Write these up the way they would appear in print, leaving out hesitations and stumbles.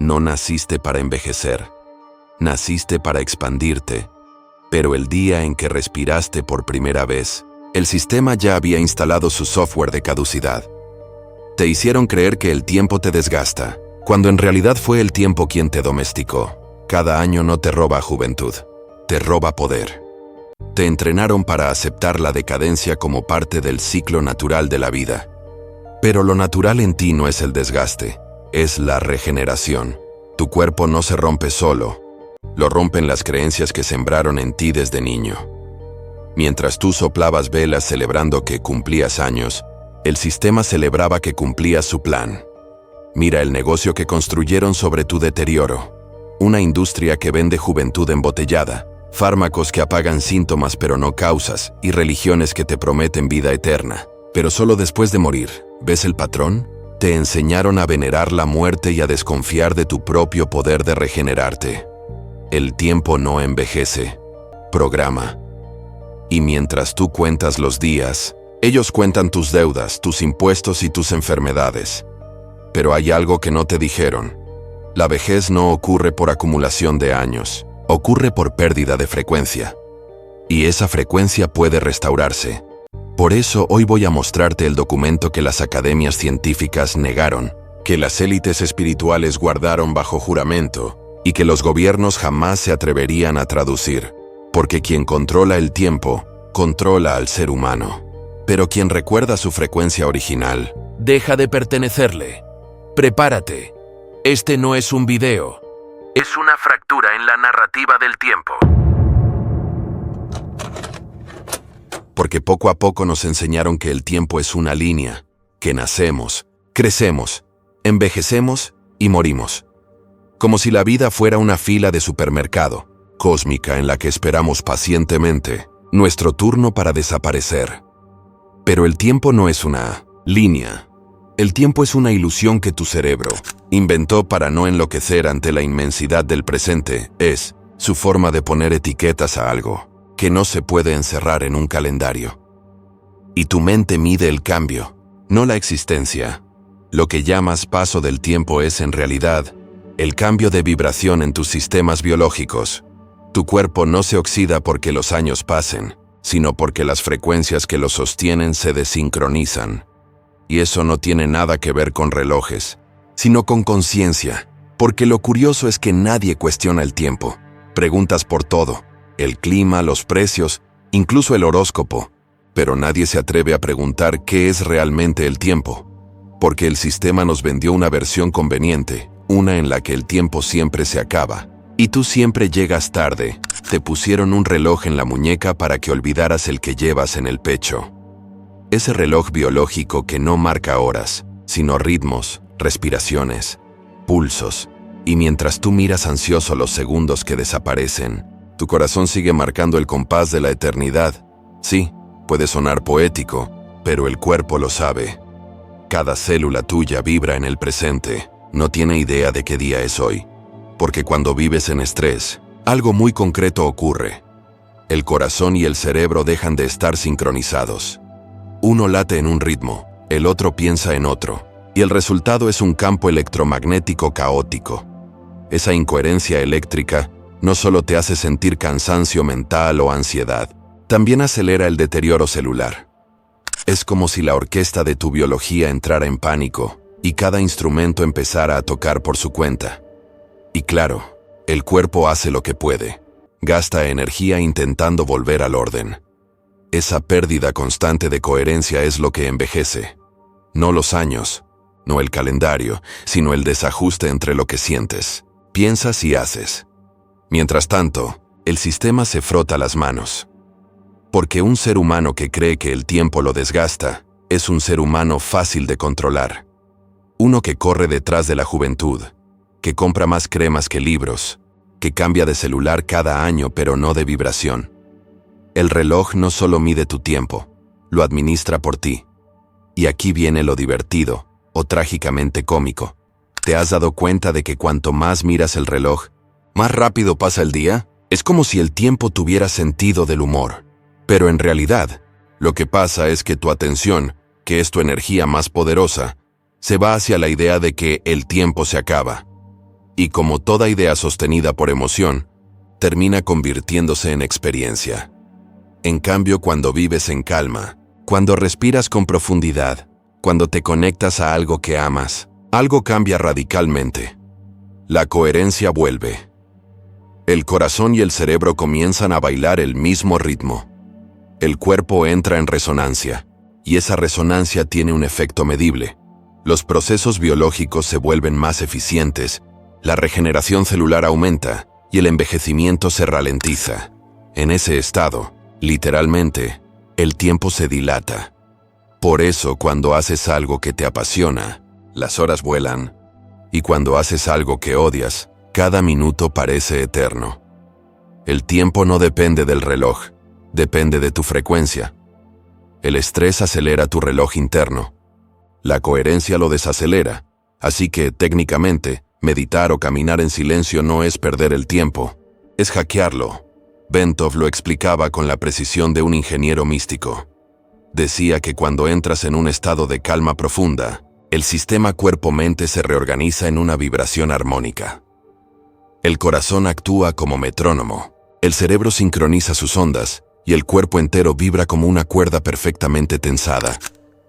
No naciste para envejecer. Naciste para expandirte. Pero el día en que respiraste por primera vez, el sistema ya había instalado su software de caducidad. Te hicieron creer que el tiempo te desgasta, cuando en realidad fue el tiempo quien te domesticó. Cada año no te roba juventud, te roba poder. Te entrenaron para aceptar la decadencia como parte del ciclo natural de la vida. Pero lo natural en ti no es el desgaste, es la regeneración. Tu cuerpo no se rompe solo, lo rompen las creencias que sembraron en ti desde niño. Mientras tú soplabas velas celebrando que cumplías años, el sistema celebraba que cumplías su plan. Mira el negocio que construyeron sobre tu deterioro. Una industria que vende juventud embotellada, fármacos que apagan síntomas pero no causas, y religiones que te prometen vida eterna, pero solo después de morir. ¿Ves el patrón? Te enseñaron a venerar la muerte y a desconfiar de tu propio poder de regenerarte. El tiempo no envejece, programa. Y mientras tú cuentas los días, ellos cuentan tus deudas, tus impuestos y tus enfermedades. Pero hay algo que no te dijeron. La vejez no ocurre por acumulación de años, ocurre por pérdida de frecuencia. Y esa frecuencia puede restaurarse. Por eso hoy voy a mostrarte el documento que las academias científicas negaron, que las élites espirituales guardaron bajo juramento y que los gobiernos jamás se atreverían a traducir. Porque quien controla el tiempo, controla al ser humano. Pero quien recuerda su frecuencia original, deja de pertenecerle. Prepárate. Este no es un video. Es una fractura en la narrativa del tiempo. Porque poco a poco nos enseñaron que el tiempo es una línea, que nacemos, crecemos, envejecemos y morimos. Como si la vida fuera una fila de supermercado, cósmica en la que esperamos pacientemente nuestro turno para desaparecer. Pero el tiempo no es una línea. El tiempo es una ilusión que tu cerebro inventó para no enloquecer ante la inmensidad del presente. Es su forma de poner etiquetas a algo que no se puede encerrar en un calendario. Y tu mente mide el cambio, no la existencia. Lo que llamas paso del tiempo es en realidad el cambio de vibración en tus sistemas biológicos. Tu cuerpo no se oxida porque los años pasen, sino porque las frecuencias que lo sostienen se desincronizan. Y eso no tiene nada que ver con relojes, sino con conciencia, porque lo curioso es que nadie cuestiona el tiempo. Preguntas por todo, el clima, los precios, incluso el horóscopo, pero nadie se atreve a preguntar qué es realmente el tiempo, porque el sistema nos vendió una versión conveniente, una en la que el tiempo siempre se acaba, y tú siempre llegas tarde. Te pusieron un reloj en la muñeca para que olvidaras el que llevas en el pecho. Ese reloj biológico que no marca horas, sino ritmos, respiraciones, pulsos, y mientras tú miras ansioso los segundos que desaparecen, tu corazón sigue marcando el compás de la eternidad. Sí, puede sonar poético, pero el cuerpo lo sabe. Cada célula tuya vibra en el presente, no tiene idea de qué día es hoy. Porque cuando vives en estrés, algo muy concreto ocurre. El corazón y el cerebro dejan de estar sincronizados. Uno late en un ritmo, el otro piensa en otro, y el resultado es un campo electromagnético caótico. Esa incoherencia eléctrica no solo te hace sentir cansancio mental o ansiedad, también acelera el deterioro celular. Es como si la orquesta de tu biología entrara en pánico y cada instrumento empezara a tocar por su cuenta. Y claro, el cuerpo hace lo que puede, gasta energía intentando volver al orden. Esa pérdida constante de coherencia es lo que envejece. No los años, no el calendario, sino el desajuste entre lo que sientes, piensas y haces. Mientras tanto, el sistema se frota las manos. Porque un ser humano que cree que el tiempo lo desgasta, es un ser humano fácil de controlar. Uno que corre detrás de la juventud, que compra más cremas que libros, que cambia de celular cada año pero no de vibración. El reloj no solo mide tu tiempo, lo administra por ti. Y aquí viene lo divertido, o trágicamente cómico. ¿Te has dado cuenta de que cuanto más miras el reloj, más rápido pasa el día? Es como si el tiempo tuviera sentido del humor. Pero en realidad, lo que pasa es que tu atención, que es tu energía más poderosa, se va hacia la idea de que el tiempo se acaba. Y como toda idea sostenida por emoción, termina convirtiéndose en experiencia. En cambio, cuando vives en calma, cuando respiras con profundidad, cuando te conectas a algo que amas, algo cambia radicalmente. La coherencia vuelve. El corazón y el cerebro comienzan a bailar el mismo ritmo. El cuerpo entra en resonancia, y esa resonancia tiene un efecto medible. Los procesos biológicos se vuelven más eficientes, la regeneración celular aumenta y el envejecimiento se ralentiza. En ese estado, literalmente, el tiempo se dilata. Por eso, cuando haces algo que te apasiona, las horas vuelan. Y cuando haces algo que odias, cada minuto parece eterno. El tiempo no depende del reloj, depende de tu frecuencia. El estrés acelera tu reloj interno. La coherencia lo desacelera, así que, técnicamente, meditar o caminar en silencio no es perder el tiempo, es hackearlo. Bentov lo explicaba con la precisión de un ingeniero místico. Decía que cuando entras en un estado de calma profunda, el sistema cuerpo-mente se reorganiza en una vibración armónica. El corazón actúa como metrónomo, el cerebro sincroniza sus ondas y el cuerpo entero vibra como una cuerda perfectamente tensada.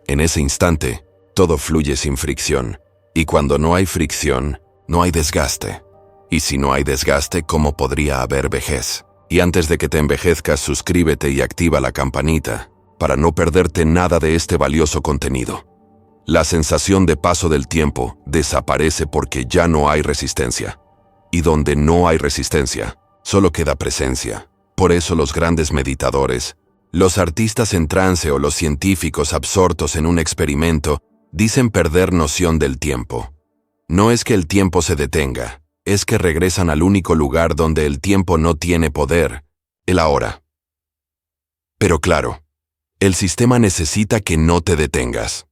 En ese instante, todo fluye sin fricción, y cuando no hay fricción, no hay desgaste. Y si no hay desgaste, ¿cómo podría haber vejez? Y antes de que te envejezcas, suscríbete y activa la campanita, para no perderte nada de este valioso contenido. La sensación de paso del tiempo desaparece porque ya no hay resistencia. Y donde no hay resistencia, solo queda presencia. Por eso los grandes meditadores, los artistas en trance o los científicos absortos en un experimento dicen perder noción del tiempo. No es que el tiempo se detenga, es que regresan al único lugar donde el tiempo no tiene poder, el ahora. Pero claro, el sistema necesita que no te detengas.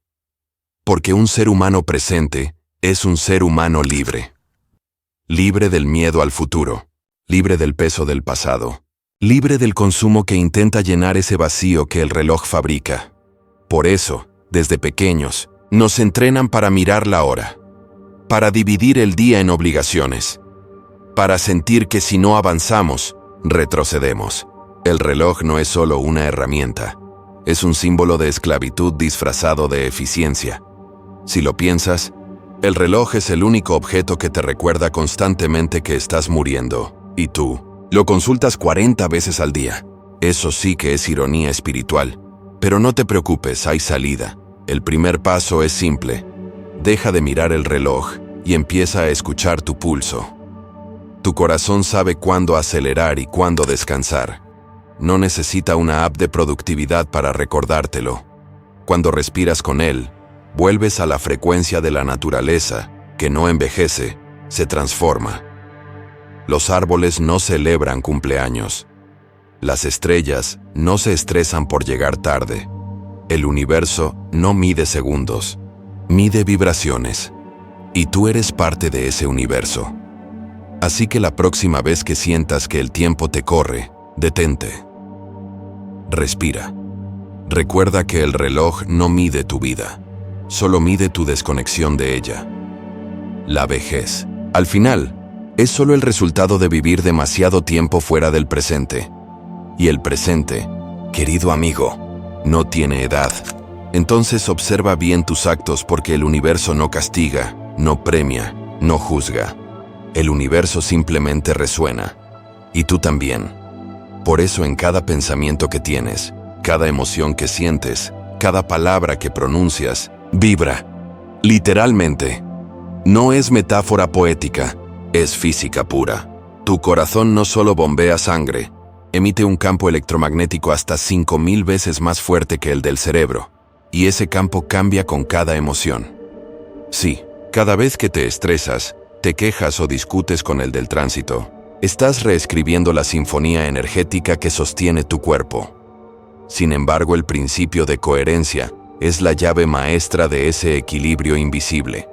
Porque un ser humano presente es un ser humano libre. Libre del miedo al futuro, libre del peso del pasado, libre del consumo que intenta llenar ese vacío que el reloj fabrica. Por eso, desde pequeños, nos entrenan para mirar la hora, para dividir el día en obligaciones, para sentir que si no avanzamos, retrocedemos. El reloj no es solo una herramienta, es un símbolo de esclavitud disfrazado de eficiencia. Si lo piensas, el reloj es el único objeto que te recuerda constantemente que estás muriendo, y tú lo consultas 40 veces al día. Eso sí que es ironía espiritual. Pero no te preocupes, hay salida. El primer paso es simple. Deja de mirar el reloj y empieza a escuchar tu pulso. Tu corazón sabe cuándo acelerar y cuándo descansar. No necesita una app de productividad para recordártelo. Cuando respiras con él, vuelves a la frecuencia de la naturaleza, que no envejece, se transforma. Los árboles no celebran cumpleaños. Las estrellas no se estresan por llegar tarde. El universo no mide segundos, mide vibraciones. Y tú eres parte de ese universo. Así que la próxima vez que sientas que el tiempo te corre, detente. Respira. Recuerda que el reloj no mide tu vida, solo mide tu desconexión de ella. La vejez, al final, es solo el resultado de vivir demasiado tiempo fuera del presente. Y el presente, querido amigo, no tiene edad. Entonces observa bien tus actos porque el universo no castiga, no premia, no juzga. El universo simplemente resuena. Y tú también. Por eso en cada pensamiento que tienes, cada emoción que sientes, cada palabra que pronuncias, vibra. Literalmente. No es metáfora poética, es física pura. Tu corazón no solo bombea sangre, emite un campo electromagnético hasta 5000 veces más fuerte que el del cerebro, y ese campo cambia con cada emoción. Sí, cada vez que te estresas, te quejas o discutes con el del tránsito, estás reescribiendo la sinfonía energética que sostiene tu cuerpo. Sin embargo, el principio de coherencia es la llave maestra de ese equilibrio invisible.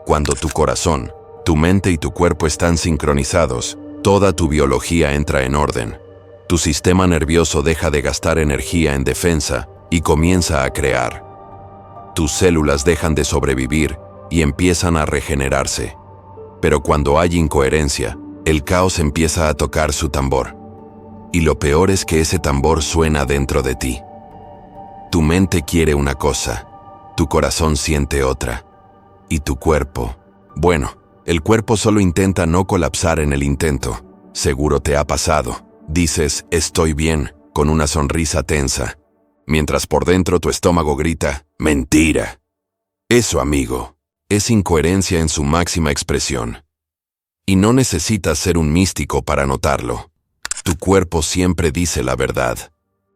Cuando tu corazón, tu mente y tu cuerpo están sincronizados, toda tu biología entra en orden. Tu sistema nervioso deja de gastar energía en defensa y comienza a crear. Tus células dejan de sobrevivir y empiezan a regenerarse. Pero cuando hay incoherencia, el caos empieza a tocar su tambor. Y lo peor es que ese tambor suena dentro de ti. Tu mente quiere una cosa, tu corazón siente otra. Y tu cuerpo, bueno, el cuerpo solo intenta no colapsar en el intento. Seguro te ha pasado. Dices, estoy bien, con una sonrisa tensa, mientras por dentro tu estómago grita, mentira. Eso, amigo, es incoherencia en su máxima expresión. Y no necesitas ser un místico para notarlo. Tu cuerpo siempre dice la verdad.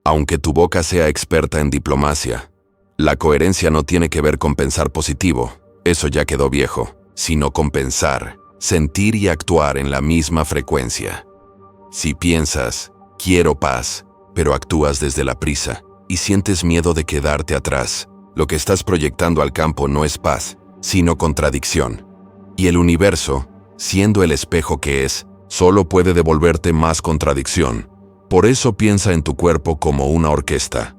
Aunque tu boca sea experta en diplomacia, la coherencia no tiene que ver con pensar positivo, eso ya quedó viejo, sino con pensar, sentir y actuar en la misma frecuencia. Si piensas, quiero paz, pero actúas desde la prisa y sientes miedo de quedarte atrás, lo que estás proyectando al campo no es paz, sino contradicción. Y el universo, siendo el espejo que es, solo puede devolverte más contradicción. Por eso piensa en tu cuerpo como una orquesta.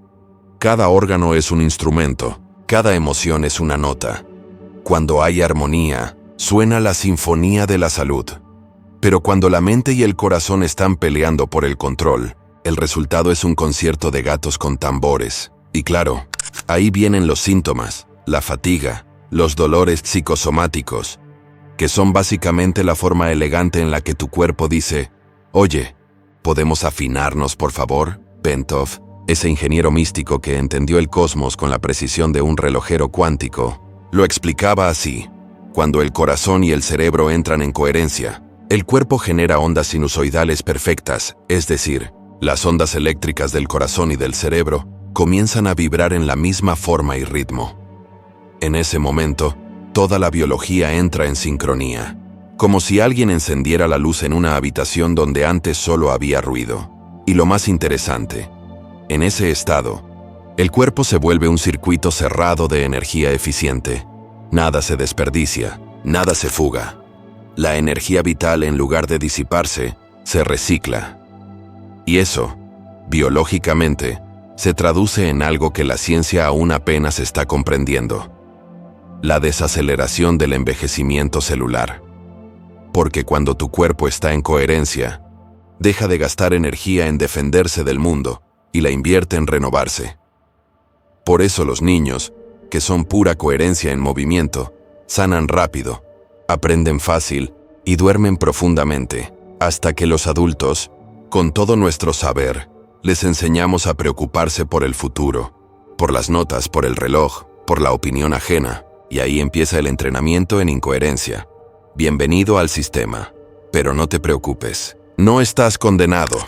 Cada órgano es un instrumento, cada emoción es una nota. Cuando hay armonía, suena la sinfonía de la salud. Pero cuando la mente y el corazón están peleando por el control, el resultado es un concierto de gatos con tambores. Y claro, ahí vienen los síntomas, la fatiga, los dolores psicosomáticos, que son básicamente la forma elegante en la que tu cuerpo dice, oye, ¿podemos afinarnos, por favor? Bentov, ese ingeniero místico que entendió el cosmos con la precisión de un relojero cuántico, lo explicaba así. Cuando el corazón y el cerebro entran en coherencia, el cuerpo genera ondas sinusoidales perfectas, es decir, las ondas eléctricas del corazón y del cerebro comienzan a vibrar en la misma forma y ritmo. En ese momento, toda la biología entra en sincronía, como si alguien encendiera la luz en una habitación donde antes solo había ruido. Y lo más interesante, en ese estado, el cuerpo se vuelve un circuito cerrado de energía eficiente. Nada se desperdicia, nada se fuga. La energía vital, en lugar de disiparse, se recicla. Y eso, biológicamente, se traduce en algo que la ciencia aún apenas está comprendiendo: la desaceleración del envejecimiento celular. Porque cuando tu cuerpo está en coherencia, deja de gastar energía en defenderse del mundo y la invierte en renovarse. Por eso los niños, que son pura coherencia en movimiento, sanan rápido, aprenden fácil y duermen profundamente, hasta que los adultos, con todo nuestro saber, les enseñamos a preocuparse por el futuro, por las notas, por el reloj, por la opinión ajena, y ahí empieza el entrenamiento en incoherencia. Bienvenido al sistema, pero no te preocupes, no estás condenado.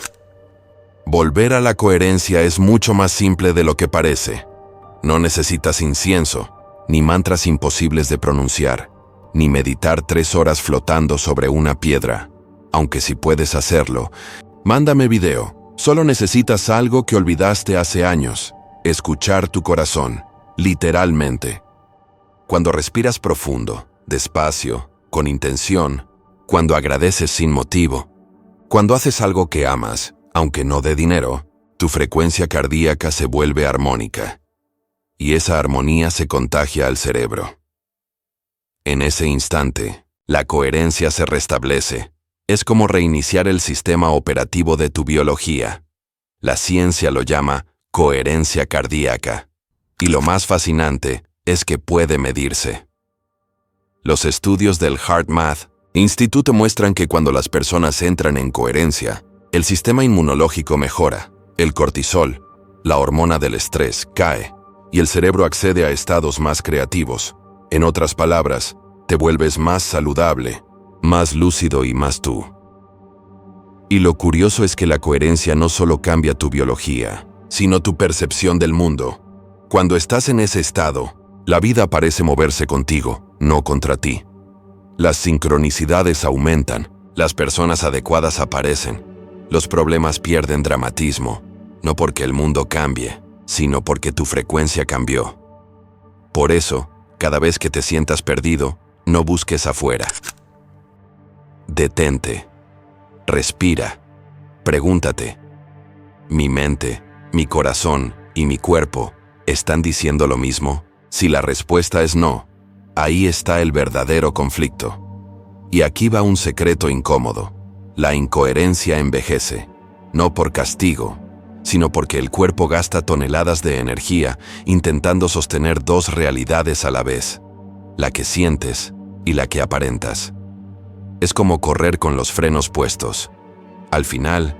Volver a la coherencia es mucho más simple de lo que parece. No necesitas incienso, ni mantras imposibles de pronunciar, ni meditar 3 horas flotando sobre una piedra. Aunque si puedes hacerlo, mándame video. Solo necesitas algo que olvidaste hace años: escuchar tu corazón, literalmente. Cuando respiras profundo, despacio, con intención, cuando agradeces sin motivo, cuando haces algo que amas, aunque no dé dinero, tu frecuencia cardíaca se vuelve armónica. Y esa armonía se contagia al cerebro. En ese instante, la coherencia se restablece. Es como reiniciar el sistema operativo de tu biología. La ciencia lo llama coherencia cardíaca. Y lo más fascinante es que puede medirse. Los estudios del HeartMath Institute muestran que cuando las personas entran en coherencia, el sistema inmunológico mejora, el cortisol, la hormona del estrés, cae, y el cerebro accede a estados más creativos. En otras palabras, te vuelves más saludable, más lúcido y más tú. Y lo curioso es que la coherencia no solo cambia tu biología, sino tu percepción del mundo. Cuando estás en ese estado, la vida parece moverse contigo, no contra ti. Las sincronicidades aumentan, las personas adecuadas aparecen, los problemas pierden dramatismo, no porque el mundo cambie, sino porque tu frecuencia cambió. Por eso, cada vez que te sientas perdido, no busques afuera. Detente. Respira. Pregúntate: ¿mi mente, mi corazón y mi cuerpo están diciendo lo mismo? Si la respuesta es no, ahí está el verdadero conflicto. Y aquí va un secreto incómodo. La incoherencia envejece, no por castigo, sino porque el cuerpo gasta toneladas de energía intentando sostener dos realidades a la vez, la que sientes y la que aparentas. Es como correr con los frenos puestos. Al final,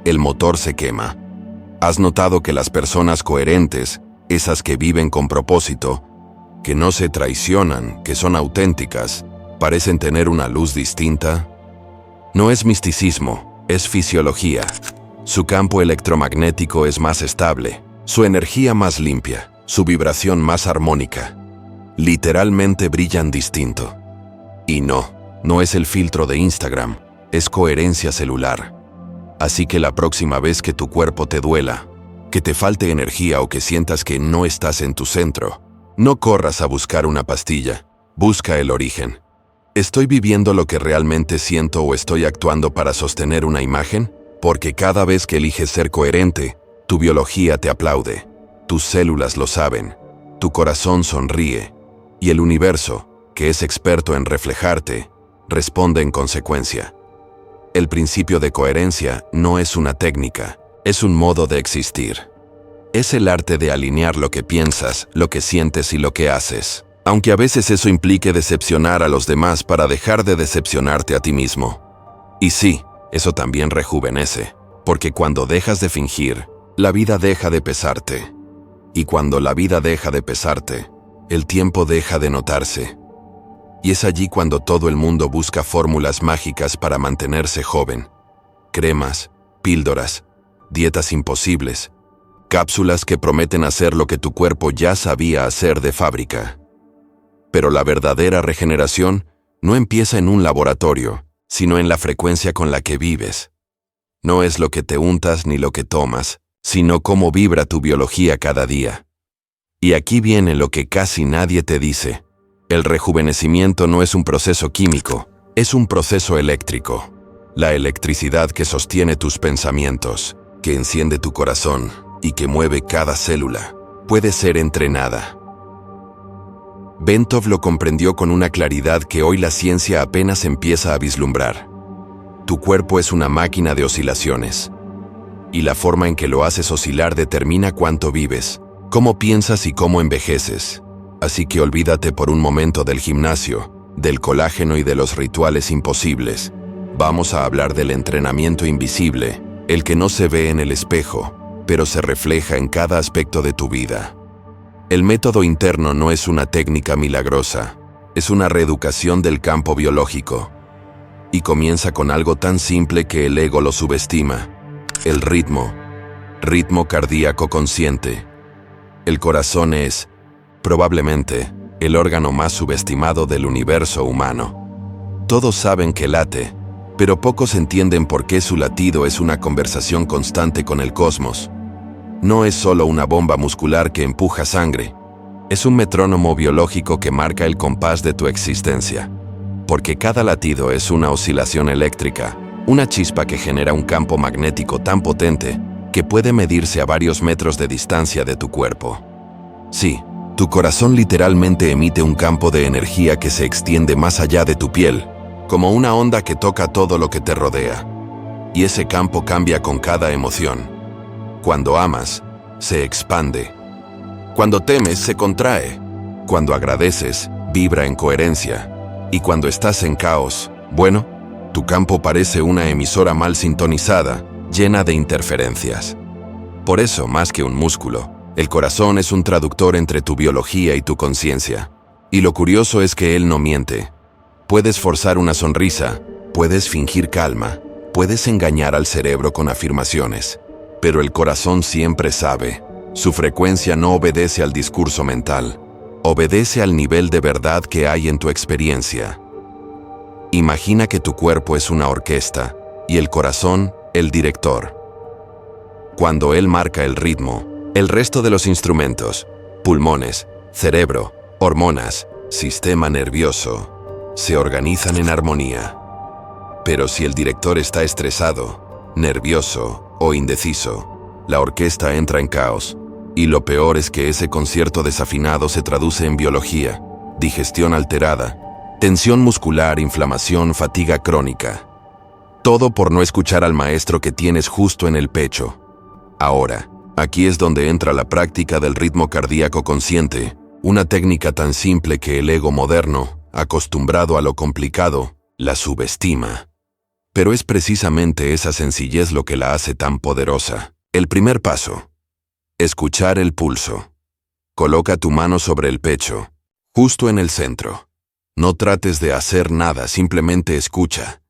el motor se quema. ¿Has notado que las personas coherentes, esas que viven con propósito, que no se traicionan, que son auténticas, parecen tener una luz distinta? No es misticismo, es fisiología. Su campo electromagnético es más estable, su energía más limpia, su vibración más armónica. Literalmente brillan distinto. Y no es el filtro de Instagram, es coherencia celular. Así que la próxima vez que tu cuerpo te duela, que te falte energía o que sientas que no estás en tu centro, no corras a buscar una pastilla, busca el origen. ¿Estoy viviendo lo que realmente siento o estoy actuando para sostener una imagen? Porque cada vez que eliges ser coherente, tu biología te aplaude, tus células lo saben, tu corazón sonríe, y el universo, que es experto en reflejarte, responde en consecuencia. El principio de coherencia no es una técnica, es un modo de existir. Es el arte de alinear lo que piensas, lo que sientes y lo que haces, aunque a veces eso implique decepcionar a los demás para dejar de decepcionarte a ti mismo. Y sí, eso también rejuvenece, porque cuando dejas de fingir, la vida deja de pesarte. Y cuando la vida deja de pesarte, el tiempo deja de notarse. Y es allí cuando todo el mundo busca fórmulas mágicas para mantenerse joven. Cremas, píldoras, dietas imposibles, cápsulas que prometen hacer lo que tu cuerpo ya sabía hacer de fábrica. Pero la verdadera regeneración no empieza en un laboratorio, sino en la frecuencia con la que vives. No es lo que te untas ni lo que tomas, sino cómo vibra tu biología cada día. Y aquí viene lo que casi nadie te dice. El rejuvenecimiento no es un proceso químico, es un proceso eléctrico. La electricidad que sostiene tus pensamientos, que enciende tu corazón y que mueve cada célula, puede ser entrenada. Bentov lo comprendió con una claridad que hoy la ciencia apenas empieza a vislumbrar. Tu cuerpo es una máquina de oscilaciones, y la forma en que lo haces oscilar determina cuánto vives, cómo piensas y cómo envejeces. Así que olvídate por un momento del gimnasio, del colágeno y de los rituales imposibles. Vamos a hablar del entrenamiento invisible, el que no se ve en el espejo, pero se refleja en cada aspecto de tu vida. El método interno no es una técnica milagrosa, es una reeducación del campo biológico. Y comienza con algo tan simple que el ego lo subestima: el ritmo cardíaco consciente. El corazón es, probablemente, el órgano más subestimado del universo humano. Todos saben que late, pero pocos entienden por qué su latido es una conversación constante con el cosmos. No es solo una bomba muscular que empuja sangre, es un metrónomo biológico que marca el compás de tu existencia. Porque cada latido es una oscilación eléctrica, una chispa que genera un campo magnético tan potente que puede medirse a varios metros de distancia de tu cuerpo. Sí, tu corazón literalmente emite un campo de energía que se extiende más allá de tu piel, como una onda que toca todo lo que te rodea. Y ese campo cambia con cada emoción. Cuando amas, se expande. Cuando temes, se contrae. Cuando agradeces, vibra en coherencia. Y cuando estás en caos, bueno, tu campo parece una emisora mal sintonizada, llena de interferencias. Por eso, más que un músculo, el corazón es un traductor entre tu biología y tu conciencia. Y lo curioso es que él no miente. Puedes forzar una sonrisa, puedes fingir calma, puedes engañar al cerebro con afirmaciones, pero el corazón siempre sabe. Su frecuencia no obedece al discurso mental, obedece al nivel de verdad que hay en tu experiencia. Imagina que tu cuerpo es una orquesta y el corazón, el director. Cuando él marca el ritmo, el resto de los instrumentos, pulmones, cerebro, hormonas, sistema nervioso, se organizan en armonía. Pero si el director está estresado, nervioso o indeciso, la orquesta entra en caos. Y lo peor es que ese concierto desafinado se traduce en biología, digestión alterada, Tensión muscular, inflamación, fatiga crónica. Todo por no escuchar al maestro que tienes justo en el pecho. Ahora, aquí es donde entra la práctica del ritmo cardíaco consciente, una técnica tan simple que el ego moderno, acostumbrado a lo complicado, la subestima. Pero es precisamente esa sencillez lo que la hace tan poderosa. El primer paso. Escuchar el pulso. Coloca tu mano sobre el pecho, justo en el centro. No trates de hacer nada, simplemente escucha.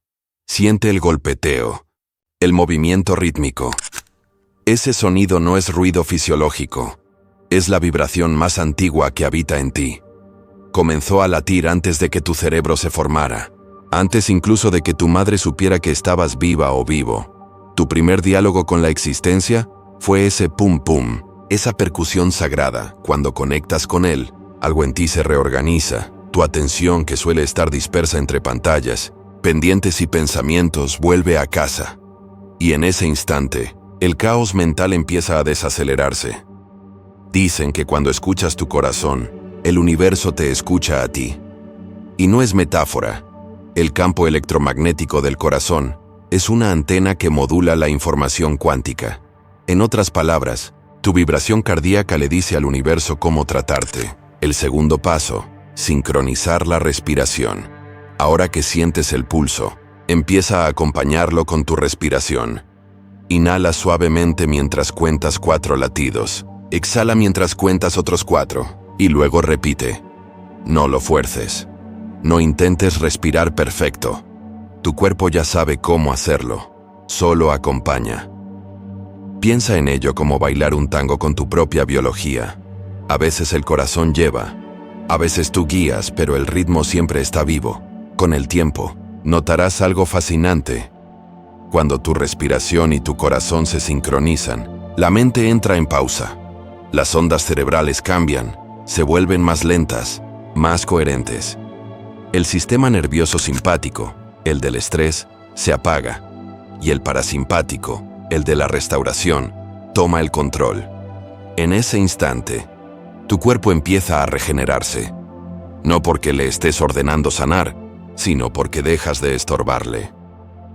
Siente el golpeteo, el movimiento rítmico. Ese sonido no es ruido fisiológico, es la vibración más antigua que habita en ti. Comenzó a latir antes de que tu cerebro se formara, antes incluso de que tu madre supiera que estabas viva o vivo. Tu primer diálogo con la existencia fue ese pum pum, esa percusión sagrada. Cuando conectas con él, algo en ti se reorganiza. Tu atención, que suele estar dispersa entre pantallas, pendientes y pensamientos, vuelve a casa. Y en ese instante, el caos mental empieza a desacelerarse. Dicen que cuando escuchas tu corazón, el universo te escucha a ti. Y no es metáfora. El campo electromagnético del corazón es una antena que modula la información cuántica. En otras palabras, tu vibración cardíaca le dice al universo cómo tratarte. El segundo paso, sincronizar la respiración. Ahora que sientes el pulso, empieza a acompañarlo con tu respiración. Inhala suavemente mientras cuentas 4 latidos. Exhala mientras cuentas otros 4. Y luego repite. No lo fuerces. No intentes respirar perfecto. Tu cuerpo ya sabe cómo hacerlo. Solo acompaña. Piensa en ello como bailar un tango con tu propia biología. A veces el corazón lleva. A veces tú guías, pero el ritmo siempre está vivo. Con el tiempo, notarás algo fascinante. Cuando tu respiración y tu corazón se sincronizan, la mente entra en pausa. Las ondas cerebrales cambian, se vuelven más lentas, más coherentes. El sistema nervioso simpático, el del estrés, se apaga. Y el parasimpático, el de la restauración, toma el control. En ese instante, tu cuerpo empieza a regenerarse. No porque le estés ordenando sanar, sino porque dejas de estorbarle.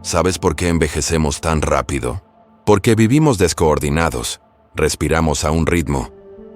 ¿Sabes por qué envejecemos tan rápido? Porque vivimos descoordinados, respiramos a un ritmo,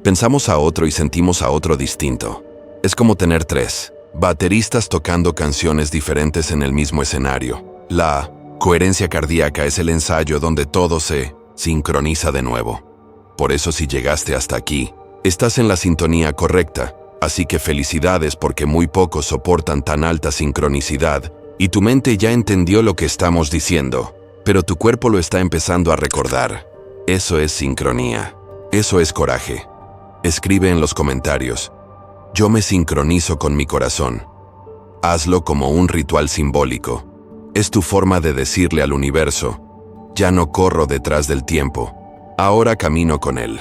pensamos a otro y sentimos a otro distinto. Es como tener 3 bateristas tocando canciones diferentes en el mismo escenario. La coherencia cardíaca es el ensayo donde todo se sincroniza de nuevo. Por eso si llegaste hasta aquí, estás en la sintonía correcta. Así que felicidades porque muy pocos soportan tan alta sincronicidad y tu mente ya entendió lo que estamos diciendo, pero tu cuerpo lo está empezando a recordar. Eso es sincronía. Eso es coraje. Escribe en los comentarios. Yo me sincronizo con mi corazón. Hazlo como un ritual simbólico. Es tu forma de decirle al universo, ya no corro detrás del tiempo, ahora camino con él.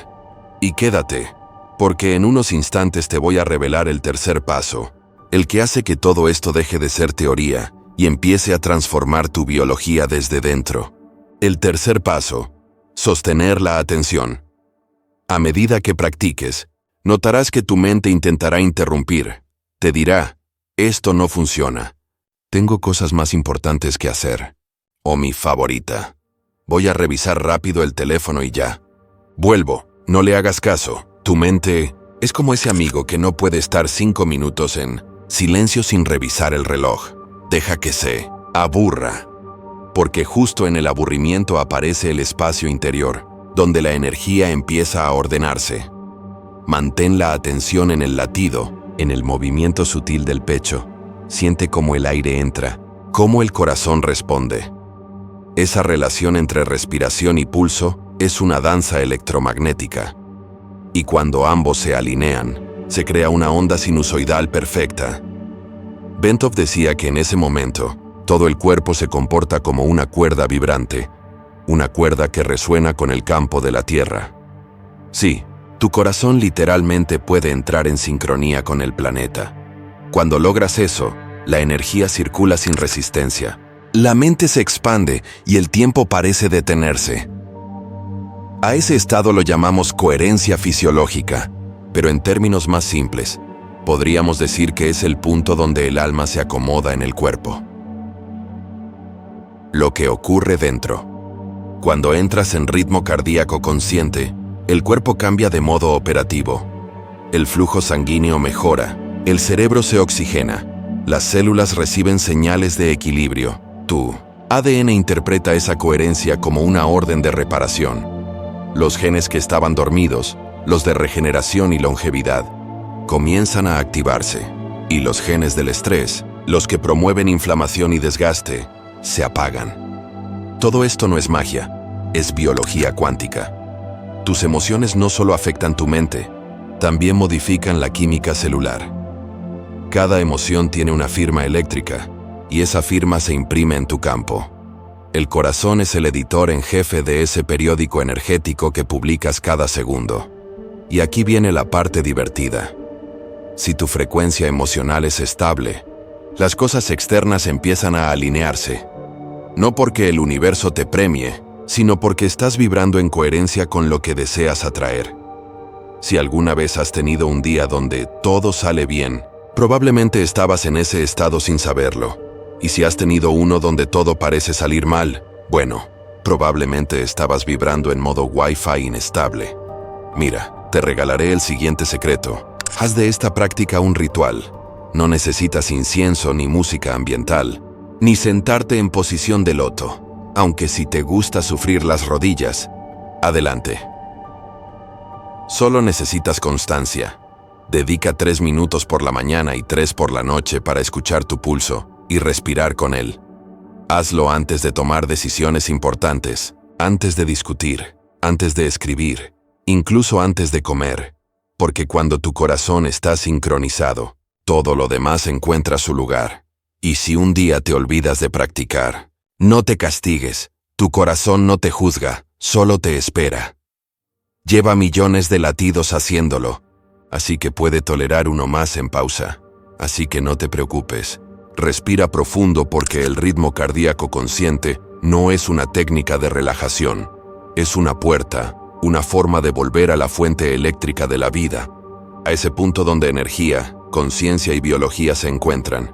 Y quédate, porque en unos instantes te voy a revelar el tercer paso, el que hace que todo esto deje de ser teoría y empiece a transformar tu biología desde dentro. El tercer paso, sostener la atención. A medida que practiques, notarás que tu mente intentará interrumpir. Te dirá, esto no funciona. Tengo cosas más importantes que hacer. O mi favorita. Voy a revisar rápido el teléfono y ya. Vuelvo, no le hagas caso. Tu mente es como ese amigo que no puede estar 5 minutos en silencio sin revisar el reloj. Deja que se aburra. Porque justo en el aburrimiento aparece el espacio interior, donde la energía empieza a ordenarse. Mantén la atención en el latido, en el movimiento sutil del pecho. Siente cómo el aire entra, cómo el corazón responde. Esa relación entre respiración y pulso es una danza electromagnética. Y cuando ambos se alinean, se crea una onda sinusoidal perfecta. Bentov decía que en ese momento, todo el cuerpo se comporta como una cuerda vibrante, una cuerda que resuena con el campo de la Tierra. Sí, tu corazón literalmente puede entrar en sincronía con el planeta. Cuando logras eso, la energía circula sin resistencia. La mente se expande y el tiempo parece detenerse. A ese estado lo llamamos coherencia fisiológica, pero en términos más simples, Podríamos decir que es el punto donde el alma se acomoda en el cuerpo. Lo que ocurre dentro. Cuando entras en ritmo cardíaco consciente, el cuerpo cambia de modo operativo. El flujo sanguíneo mejora, el cerebro se oxigena, las células reciben señales de equilibrio. Tu ADN interpreta esa coherencia como una orden de reparación. Los genes que estaban dormidos, los de regeneración y longevidad, comienzan a activarse, y los genes del estrés, los que promueven inflamación y desgaste, se apagan. Todo esto no es magia, es biología cuántica. Tus emociones no solo afectan tu mente, también modifican la química celular. Cada emoción tiene una firma eléctrica, y esa firma se imprime en tu campo. El corazón es el editor en jefe de ese periódico energético que publicas cada segundo. Y aquí viene la parte divertida. Si tu frecuencia emocional es estable, las cosas externas empiezan a alinearse. No porque el universo te premie, sino porque estás vibrando en coherencia con lo que deseas atraer. Si alguna vez has tenido un día donde todo sale bien, probablemente estabas en ese estado sin saberlo. Y si has tenido uno donde todo parece salir mal, bueno, probablemente estabas vibrando en modo Wi-Fi inestable. Mira, te regalaré el siguiente secreto. Haz de esta práctica un ritual. No necesitas incienso ni música ambiental, ni sentarte en posición de loto, aunque si te gusta sufrir las rodillas, adelante. Solo necesitas constancia. Dedica 3 minutos por la mañana y 3 por la noche para escuchar tu pulso y respirar con él. Hazlo antes de tomar decisiones importantes, antes de discutir, antes de escribir, incluso antes de comer, porque cuando tu corazón está sincronizado, todo lo demás encuentra su lugar. Y si un día te olvidas de practicar, no te castigues, tu corazón no te juzga, solo te espera. Lleva millones de latidos haciéndolo, así que puede tolerar uno más en pausa. Así que no te preocupes, respira profundo porque el ritmo cardíaco consciente no es una técnica de relajación, es una puerta, una forma de volver a la fuente eléctrica de la vida, a ese punto donde energía, conciencia y biología se encuentran.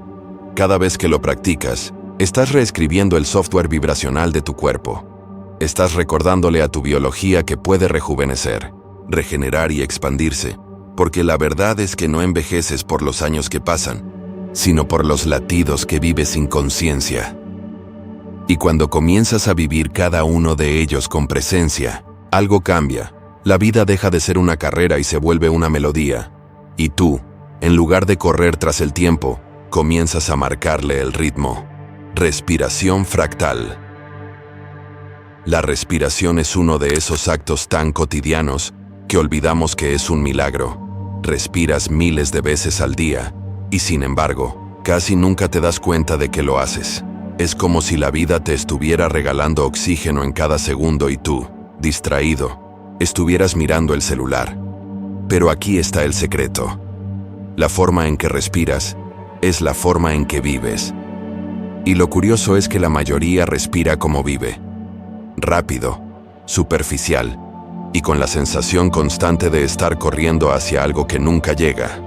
Cada vez que lo practicas, estás reescribiendo el software vibracional de tu cuerpo. Estás recordándole a tu biología que puede rejuvenecer, regenerar y expandirse, porque la verdad es que no envejeces por los años que pasan, sino por los latidos que vives sin conciencia. Y cuando comienzas a vivir cada uno de ellos con presencia, algo cambia. La vida deja de ser una carrera y se vuelve una melodía. Y tú, en lugar de correr tras el tiempo, comienzas a marcarle el ritmo. Respiración fractal. La respiración es uno de esos actos tan cotidianos que olvidamos que es un milagro. Respiras miles de veces al día y, sin embargo, casi nunca te das cuenta de que lo haces. Es como si la vida te estuviera regalando oxígeno en cada segundo y tú, distraído, estuvieras mirando el celular. Pero aquí está el secreto. La forma en que respiras es la forma en que vives. Y lo curioso es que la mayoría respira como vive. Rápido, superficial, y con la sensación constante de estar corriendo hacia algo que nunca llega.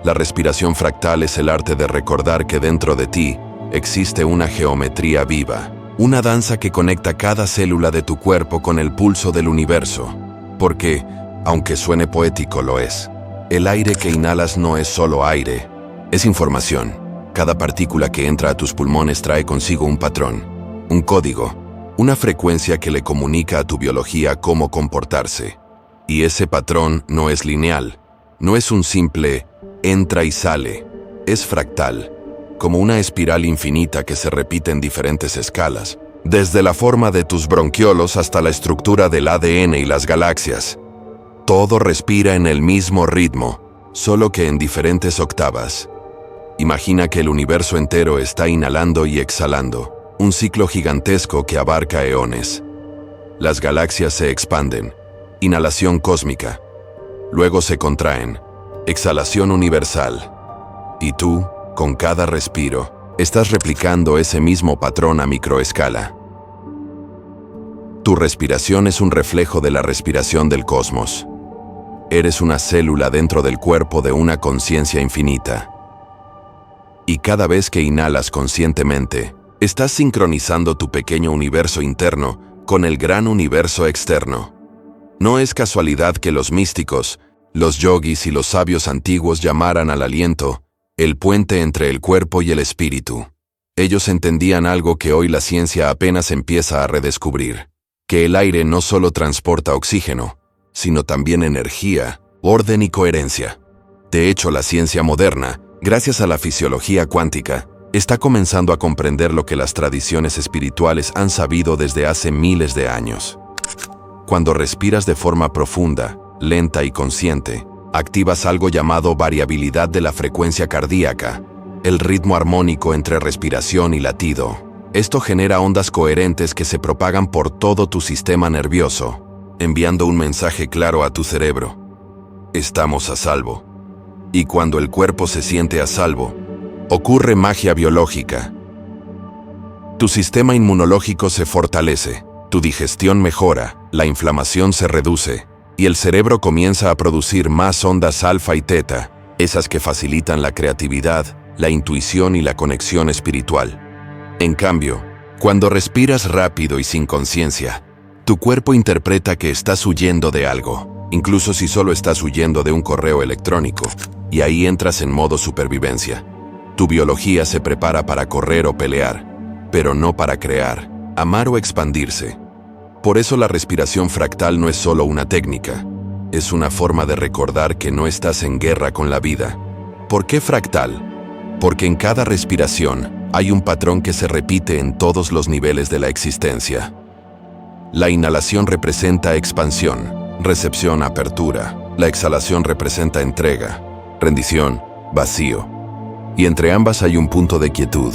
La respiración fractal es el arte de recordar que dentro de ti existe una geometría viva, una danza que conecta cada célula de tu cuerpo con el pulso del universo. Porque, aunque suene poético, lo es. El aire que inhalas no es solo aire, es información. Cada partícula que entra a tus pulmones trae consigo un patrón, un código, una frecuencia que le comunica a tu biología cómo comportarse. Y ese patrón no es lineal, no es un simple entra y sale, es fractal, como una espiral infinita que se repite en diferentes escalas, desde la forma de tus bronquiolos hasta la estructura del ADN y las galaxias. Todo respira en el mismo ritmo, solo que en diferentes octavas. Imagina que el universo entero está inhalando y exhalando, un ciclo gigantesco que abarca eones. Las galaxias se expanden, inhalación cósmica. Luego se contraen, exhalación universal. Y tú, con cada respiro, estás replicando ese mismo patrón a microescala. Tu respiración es un reflejo de la respiración del cosmos. Eres una célula dentro del cuerpo de una conciencia infinita. Y cada vez que inhalas conscientemente, estás sincronizando tu pequeño universo interno con el gran universo externo. No es casualidad que los místicos, los yogis y los sabios antiguos llamaran al aliento el puente entre el cuerpo y el espíritu. Ellos entendían algo que hoy la ciencia apenas empieza a redescubrir, que el aire no solo transporta oxígeno, sino también energía, orden y coherencia. De hecho, la ciencia moderna, gracias a la fisiología cuántica, está comenzando a comprender lo que las tradiciones espirituales han sabido desde hace miles de años. Cuando respiras de forma profunda, lenta y consciente, activas algo llamado variabilidad de la frecuencia cardíaca, el ritmo armónico entre respiración y latido. Esto genera ondas coherentes que se propagan por todo tu sistema nervioso, enviando un mensaje claro a tu cerebro. Estamos a salvo. Y cuando el cuerpo se siente a salvo, ocurre magia biológica. Tu sistema inmunológico se fortalece, tu digestión mejora, la inflamación se reduce, y el cerebro comienza a producir más ondas alfa y teta, esas que facilitan la creatividad, la intuición y la conexión espiritual. En cambio, cuando respiras rápido y sin conciencia, tu cuerpo interpreta que estás huyendo de algo, incluso si solo estás huyendo de un correo electrónico, y ahí entras en modo supervivencia. Tu biología se prepara para correr o pelear, pero no para crear, amar o expandirse. Por eso la respiración fractal no es solo una técnica, es una forma de recordar que no estás en guerra con la vida. ¿Por qué fractal? Porque en cada respiración hay un patrón que se repite en todos los niveles de la existencia. La inhalación representa expansión, recepción, apertura. La exhalación representa entrega, rendición, vacío. Y entre ambas hay un punto de quietud,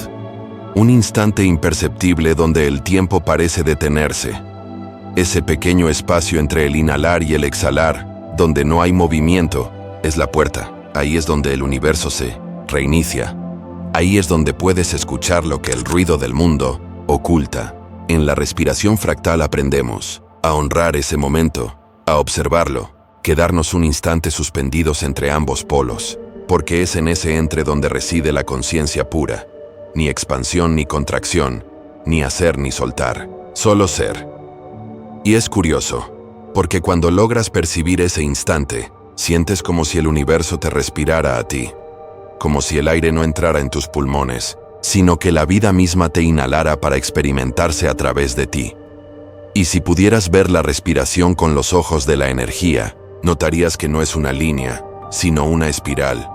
un instante imperceptible donde el tiempo parece detenerse. Ese pequeño espacio entre el inhalar y el exhalar, donde no hay movimiento, es la puerta. Ahí es donde el universo se reinicia. Ahí es donde puedes escuchar lo que el ruido del mundo oculta. En la respiración fractal aprendemos a honrar ese momento, a observarlo, quedarnos un instante suspendidos entre ambos polos, porque es en ese entre donde reside la conciencia pura. Ni expansión ni contracción, ni hacer ni soltar, solo ser. Y es curioso, porque cuando logras percibir ese instante, sientes como si el universo te respirara a ti, como si el aire no entrara en tus pulmones, sino que la vida misma te inhalara para experimentarse a través de ti. Y si pudieras ver la respiración con los ojos de la energía, notarías que no es una línea, sino una espiral.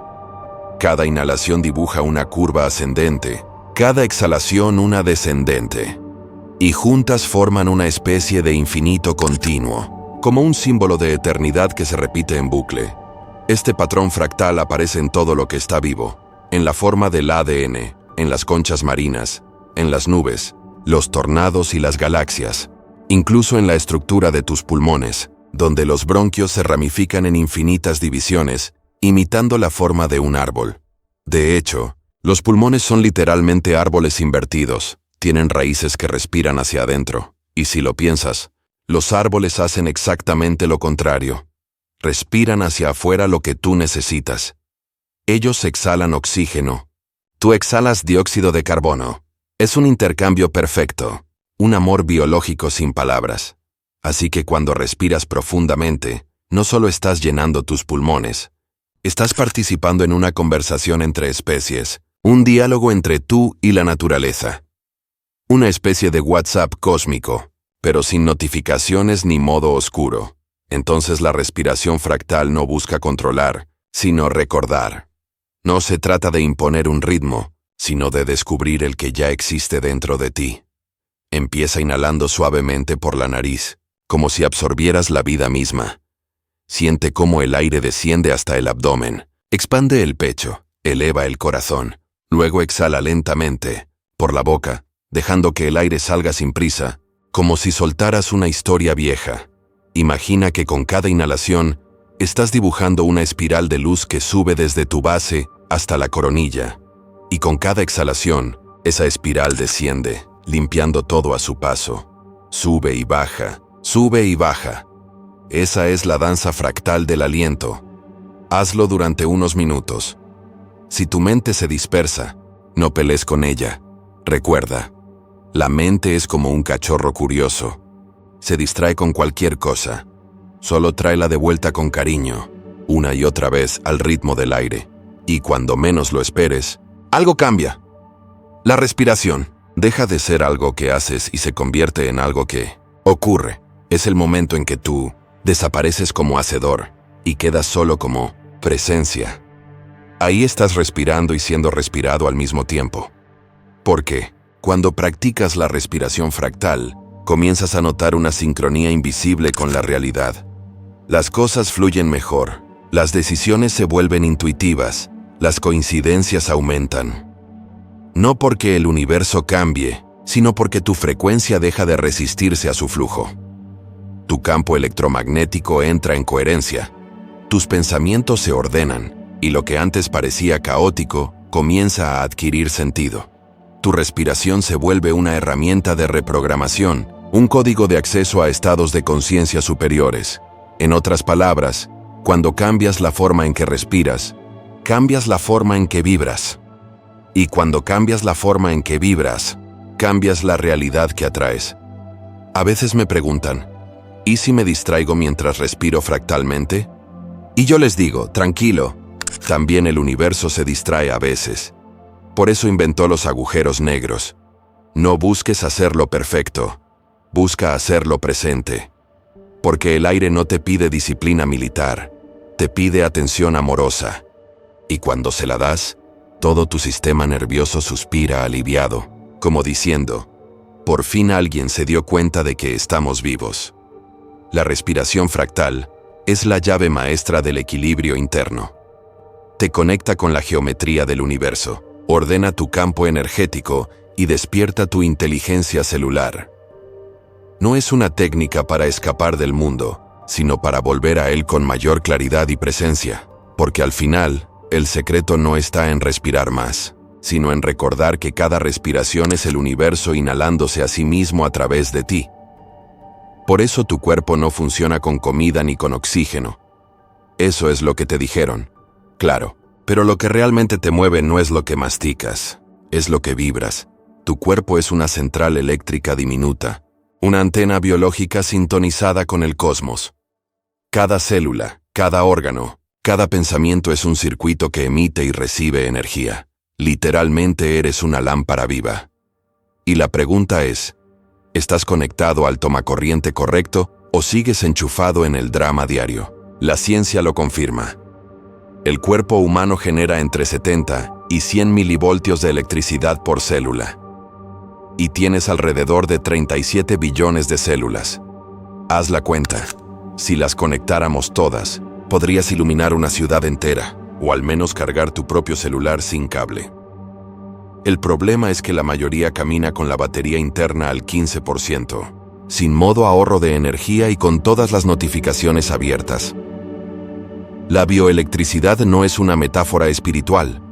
Cada inhalación dibuja una curva ascendente, cada exhalación una descendente. Y juntas forman una especie de infinito continuo, como un símbolo de eternidad que se repite en bucle. Este patrón fractal aparece en todo lo que está vivo, en la forma del ADN, en las conchas marinas, en las nubes, los tornados y las galaxias, incluso en la estructura de tus pulmones, donde los bronquios se ramifican en infinitas divisiones, imitando la forma de un árbol. De hecho, los pulmones son literalmente árboles invertidos, tienen raíces que respiran hacia adentro, y si lo piensas, los árboles hacen exactamente lo contrario. Respiran hacia afuera lo que tú necesitas. Ellos exhalan oxígeno. Tú exhalas dióxido de carbono. Es un intercambio perfecto, un amor biológico sin palabras. Así que cuando respiras profundamente, no solo estás llenando tus pulmones, estás participando en una conversación entre especies, un diálogo entre tú y la naturaleza. Una especie de WhatsApp cósmico, pero sin notificaciones ni modo oscuro. Entonces la respiración fractal no busca controlar, sino recordar. No se trata de imponer un ritmo, sino de descubrir el que ya existe dentro de ti. Empieza inhalando suavemente por la nariz, como si absorbieras la vida misma. Siente cómo el aire desciende hasta el abdomen, expande el pecho, eleva el corazón. Luego exhala lentamente, por la boca, dejando que el aire salga sin prisa, como si soltaras una historia vieja. Imagina que con cada inhalación, estás dibujando una espiral de luz que sube desde tu base hasta la coronilla. Y con cada exhalación, esa espiral desciende, limpiando todo a su paso. Sube y baja, Esa es la danza fractal del aliento. Hazlo durante unos minutos. Si tu mente se dispersa, no pelees con ella. Recuerda, la mente es como un cachorro curioso. Se distrae con cualquier cosa. Solo tráela de vuelta con cariño, una y otra vez al ritmo del aire. Y cuando menos lo esperes, algo cambia. La respiración deja de ser algo que haces y se convierte en algo que ocurre. Es el momento en que tú desapareces como hacedor y quedas solo como presencia. Ahí estás respirando y siendo respirado al mismo tiempo. Porque cuando practicas la respiración fractal, comienzas a notar una sincronía invisible con la realidad. Las cosas fluyen mejor, las decisiones se vuelven intuitivas, las coincidencias aumentan. No porque el universo cambie, sino porque tu frecuencia deja de resistirse a su flujo. Tu campo electromagnético entra en coherencia. Tus pensamientos se ordenan, y lo que antes parecía caótico comienza a adquirir sentido. Tu respiración se vuelve una herramienta de reprogramación, un código de acceso a estados de conciencia superiores. En otras palabras, cuando cambias la forma en que respiras, cambias la forma en que vibras. Y cuando cambias la forma en que vibras, cambias la realidad que atraes. A veces me preguntan, ¿y si me distraigo mientras respiro fractalmente? Y yo les digo, tranquilo, también el universo se distrae a veces. Por eso inventó los agujeros negros. No busques hacerlo perfecto, busca hacerlo presente. Porque el aire no te pide disciplina militar, te pide atención amorosa. Y cuando se la das, todo tu sistema nervioso suspira aliviado, como diciendo, por fin alguien se dio cuenta de que estamos vivos. La respiración fractal es la llave maestra del equilibrio interno. Te conecta con la geometría del universo, ordena tu campo energético y despierta tu inteligencia celular. No es una técnica para escapar del mundo, sino para volver a él con mayor claridad y presencia, porque al final, el secreto no está en respirar más, sino en recordar que cada respiración es el universo inhalándose a sí mismo a través de ti. Por eso tu cuerpo no funciona con comida ni con oxígeno. Eso es lo que te dijeron. Claro, pero lo que realmente te mueve no es lo que masticas, es lo que vibras. Tu cuerpo es una central eléctrica diminuta, una antena biológica sintonizada con el cosmos. Cada célula, cada órgano, cada pensamiento es un circuito que emite y recibe energía. Literalmente eres una lámpara viva. Y la pregunta es, ¿estás conectado al tomacorriente correcto o sigues enchufado en el drama diario? La ciencia lo confirma. El cuerpo humano genera entre 70 y 100 milivoltios de electricidad por célula. Y tienes alrededor de 37 billones de células. Haz la cuenta. Si las conectáramos todas, podrías iluminar una ciudad entera, o al menos cargar tu propio celular sin cable. El problema es que la mayoría camina con la batería interna al 15%, sin modo ahorro de energía y con todas las notificaciones abiertas. La bioelectricidad no es una metáfora espiritual,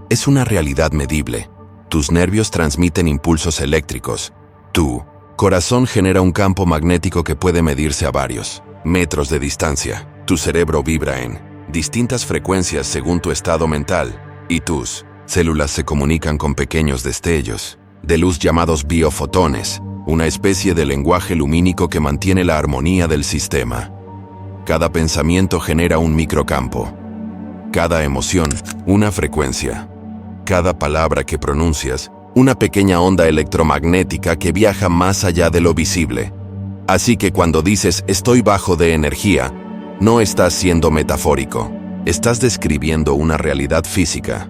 es una realidad medible. Tus nervios transmiten impulsos eléctricos. Tu corazón genera un campo magnético que puede medirse a varios metros de distancia. Tu cerebro vibra en distintas frecuencias según tu estado mental, y tus células se comunican con pequeños destellos de luz llamados biofotones, una especie de lenguaje lumínico que mantiene la armonía del sistema. Cada pensamiento genera un microcampo. Cada emoción, una frecuencia. Cada palabra que pronuncias, una pequeña onda electromagnética que viaja más allá de lo visible. Así que cuando dices estoy bajo de energía, no estás siendo metafórico, estás describiendo una realidad física.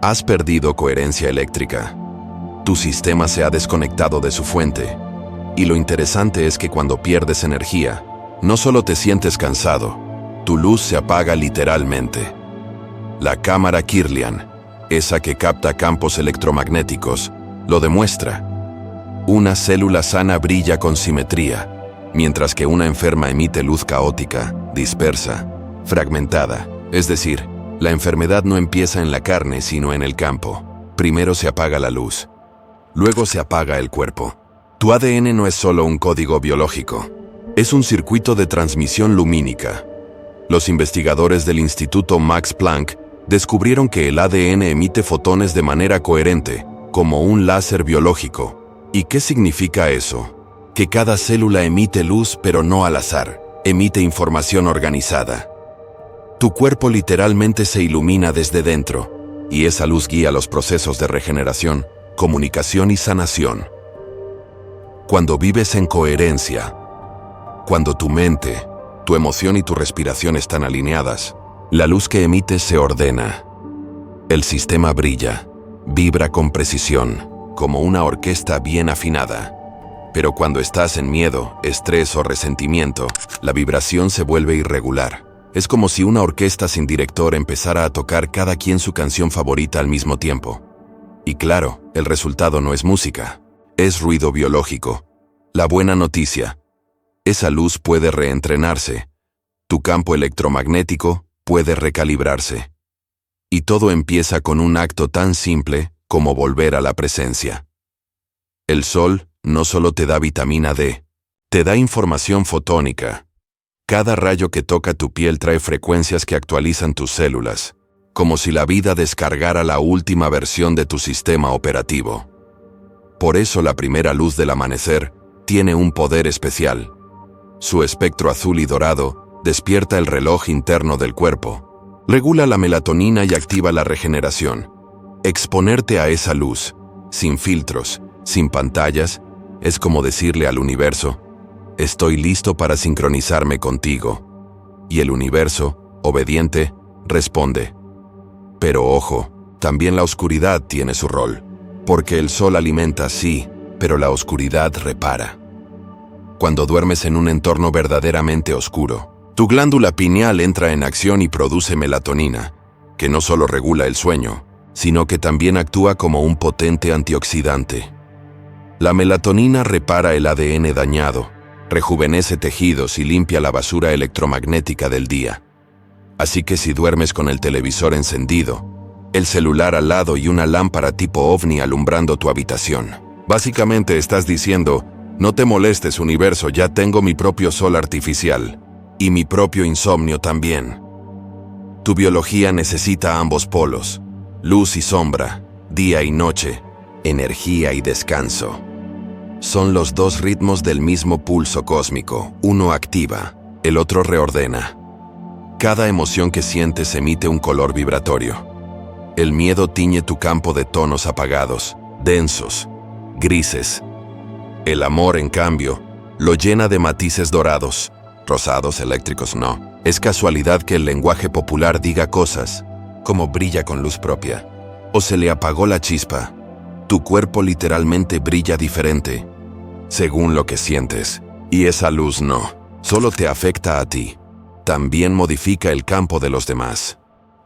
Has perdido coherencia eléctrica. Tu sistema se ha desconectado de su fuente. Y lo interesante es que cuando pierdes energía, no solo te sientes cansado, tu luz se apaga literalmente. La cámara Kirlian, esa que capta campos electromagnéticos, lo demuestra. Una célula sana brilla con simetría, mientras que una enferma emite luz caótica, dispersa, fragmentada. Es decir, la enfermedad no empieza en la carne sino en el campo. Primero se apaga la luz, luego se apaga el cuerpo. Tu ADN no es solo un código biológico, Es un circuito de transmisión lumínica. Los investigadores del Instituto Max Planck descubrieron que el ADN emite fotones de manera coherente, como un láser biológico. ¿Y qué significa eso? Que cada célula emite luz, pero no al azar, emite información organizada. Tu cuerpo literalmente se ilumina desde dentro, y esa luz guía los procesos de regeneración, comunicación y sanación. Cuando vives en coherencia, cuando tu mente, tu emoción y tu respiración están alineadas, la luz que emites se ordena. El sistema brilla, vibra con precisión, como una orquesta bien afinada. Pero cuando estás en miedo, estrés o resentimiento, la vibración se vuelve irregular. Es como si una orquesta sin director empezara a tocar cada quien su canción favorita al mismo tiempo. Y claro, el resultado no es música, es ruido biológico. La buena noticia: esa luz puede reentrenarse. Tu campo electromagnético puede recalibrarse. Y todo empieza con un acto tan simple como volver a la presencia. El sol no solo te da vitamina D, te da información fotónica. Cada rayo que toca tu piel trae frecuencias que actualizan tus células, como si la vida descargara la última versión de tu sistema operativo. Por eso la primera luz del amanecer tiene un poder especial. Su espectro azul y dorado despierta el reloj interno del cuerpo, regula la melatonina y activa la regeneración. Exponerte a esa luz, sin filtros, sin pantallas, es como decirle al universo: estoy listo para sincronizarme contigo. Y el universo, obediente, responde. Pero ojo, también la oscuridad tiene su rol, porque el sol alimenta, sí, pero la oscuridad repara. Cuando duermes en un entorno verdaderamente oscuro, tu glándula pineal entra en acción y produce melatonina, que no solo regula el sueño, sino que también actúa como un potente antioxidante. La melatonina repara el ADN dañado, rejuvenece tejidos y limpia la basura electromagnética del día. Así que si duermes con el televisor encendido, el celular al lado y una lámpara tipo ovni alumbrando tu habitación, básicamente estás diciendo: no te molestes, universo, ya tengo mi propio sol artificial. Y mi propio insomnio también. Tu biología necesita ambos polos: luz y sombra, día y noche, energía y descanso. Son los dos ritmos del mismo pulso cósmico. Uno activa, el otro reordena. Cada emoción que sientes emite un color vibratorio. El miedo tiñe tu campo de tonos apagados, densos, grises. El amor, en cambio, lo llena de matices dorados, rosados, eléctricos no. Es casualidad que el lenguaje popular diga cosas como brilla con luz propia, o se le apagó la chispa. Tu cuerpo literalmente brilla diferente, según lo que sientes. Y esa luz no solo te afecta a ti, también modifica el campo de los demás.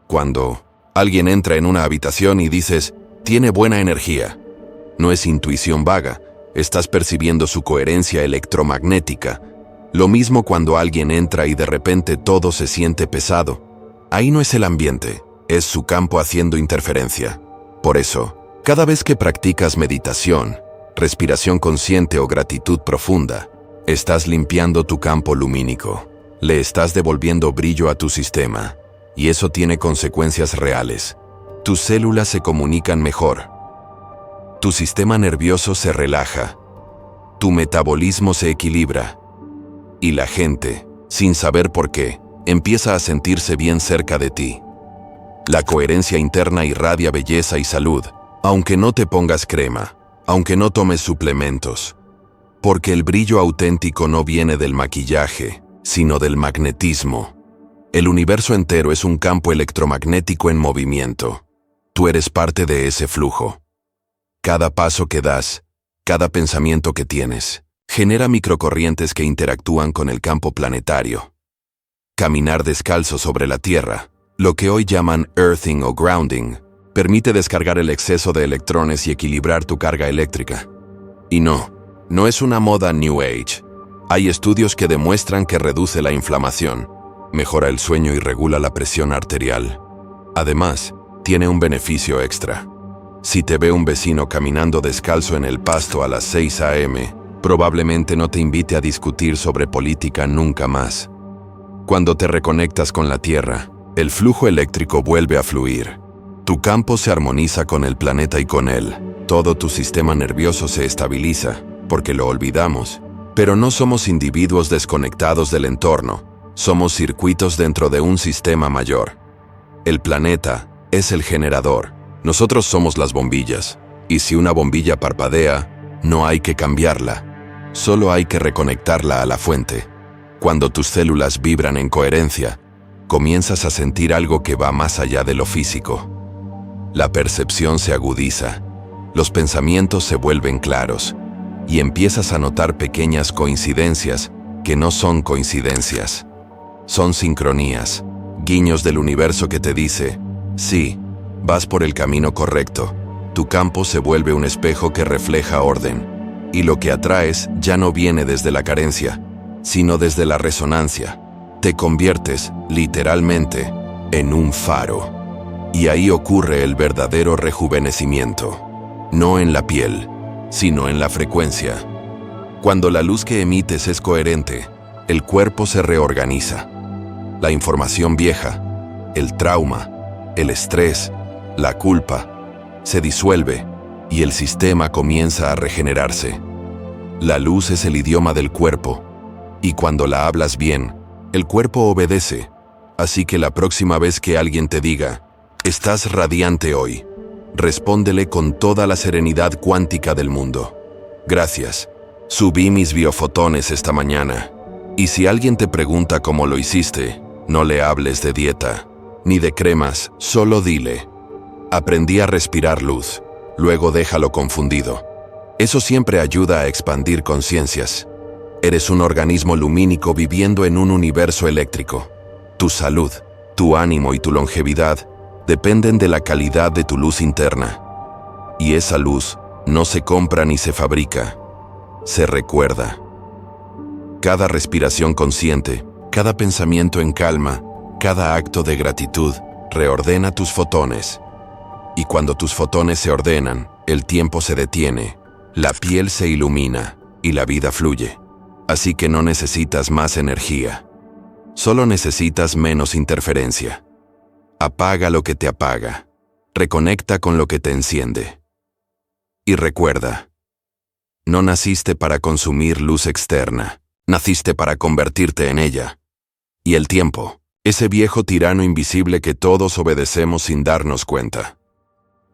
Cuando alguien entra en una habitación y dices: tiene buena energía, no es intuición vaga, estás percibiendo su coherencia electromagnética. Lo mismo cuando alguien entra y de repente todo se siente pesado. Ahí no es el ambiente, es su campo haciendo interferencia. Por eso, cada vez que practicas meditación, respiración consciente o gratitud profunda, estás limpiando tu campo lumínico. Le estás devolviendo brillo a tu sistema. Y eso tiene consecuencias reales. Tus células se comunican mejor. Tu sistema nervioso se relaja. Tu metabolismo se equilibra. Y la gente, sin saber por qué, empieza a sentirse bien cerca de ti. La coherencia interna irradia belleza y salud, aunque no te pongas crema, aunque no tomes suplementos. Porque el brillo auténtico no viene del maquillaje, sino del magnetismo. El universo entero es un campo electromagnético en movimiento. Tú eres parte de ese flujo. Cada paso que das, cada pensamiento que tienes, genera microcorrientes que interactúan con el campo planetario. Caminar descalzo sobre la Tierra, lo que hoy llaman earthing o grounding, permite descargar el exceso de electrones y equilibrar tu carga eléctrica. Y no es una moda New Age. Hay estudios que demuestran que reduce la inflamación, mejora el sueño y regula la presión arterial. Además, tiene un beneficio extra. Si te ve un vecino caminando descalzo en el pasto a las 6 a.m., Probablemente no te invite a discutir sobre política nunca más. Cuando te reconectas con la Tierra, el flujo eléctrico vuelve a fluir. Tu campo se armoniza con el planeta y con él. Todo tu sistema nervioso se estabiliza, porque lo olvidamos. Pero no somos individuos desconectados del entorno, somos circuitos dentro de un sistema mayor. El planeta es el generador, nosotros somos las bombillas, y si una bombilla parpadea, no hay que cambiarla, solo hay que reconectarla a la fuente. Cuando tus células vibran en coherencia, comienzas a sentir algo que va más allá de lo físico. La percepción se agudiza, los pensamientos se vuelven claros, y empiezas a notar pequeñas coincidencias que no son coincidencias. Son sincronías, guiños del universo que te dice, sí, vas por el camino correcto. Tu campo se vuelve un espejo que refleja orden, y lo que atraes ya no viene desde la carencia, sino desde la resonancia. Te conviertes, literalmente, en un faro. Y ahí ocurre el verdadero rejuvenecimiento, no en la piel, sino en la frecuencia. Cuando la luz que emites es coherente, el cuerpo se reorganiza. La información vieja, el trauma, el estrés, la culpa, se disuelve y el sistema comienza a regenerarse. La luz es el idioma del cuerpo, y cuando la hablas bien, el cuerpo obedece. Así que la próxima vez que alguien te diga, estás radiante hoy, respóndele con toda la serenidad cuántica del mundo. Gracias. Subí mis biofotones esta mañana. Y si alguien te pregunta cómo lo hiciste, no le hables de dieta, ni de cremas, solo dile. Aprendí a respirar luz, luego déjalo confundido. Eso siempre ayuda a expandir conciencias. Eres un organismo lumínico viviendo en un universo eléctrico. Tu salud, tu ánimo y tu longevidad dependen de la calidad de tu luz interna. Y esa luz no se compra ni se fabrica, se recuerda. Cada respiración consciente, cada pensamiento en calma, cada acto de gratitud, reordena tus fotones. Y cuando tus fotones se ordenan, el tiempo se detiene, la piel se ilumina y la vida fluye. Así que no necesitas más energía, solo necesitas menos interferencia. Apaga lo que te apaga, reconecta con lo que te enciende. Y recuerda, no naciste para consumir luz externa, naciste para convertirte en ella. Y el tiempo, ese viejo tirano invisible que todos obedecemos sin darnos cuenta.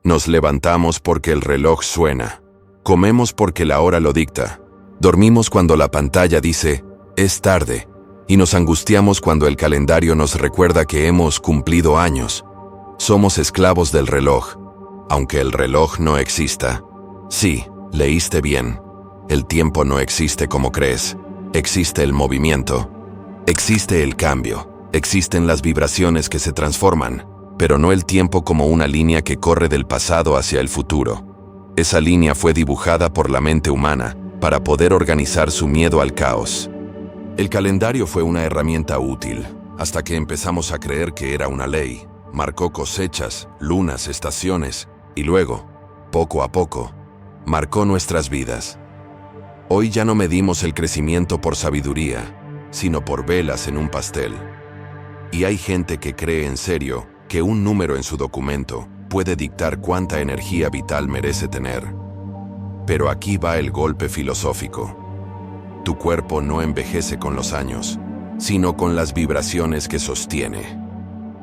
Nos levantamos porque el reloj suena, comemos porque la hora lo dicta, dormimos cuando la pantalla dice, es tarde, y nos angustiamos cuando el calendario nos recuerda que hemos cumplido años. Somos esclavos del reloj, aunque el reloj no exista. Sí, leíste bien. El tiempo no existe como crees. Existe el movimiento. Existe el cambio. Existen las vibraciones que se transforman, pero no el tiempo como una línea que corre del pasado hacia el futuro. Esa línea fue dibujada por la mente humana para poder organizar su miedo al caos. El calendario fue una herramienta útil, hasta que empezamos a creer que era una ley. Marcó cosechas, lunas, estaciones, y luego, poco a poco, marcó nuestras vidas. Hoy ya no medimos el crecimiento por sabiduría, sino por velas en un pastel. Y hay gente que cree en serio que un número en su documento puede dictar cuánta energía vital merece tener. Pero aquí va el golpe filosófico. Tu cuerpo no envejece con los años, sino con las vibraciones que sostiene.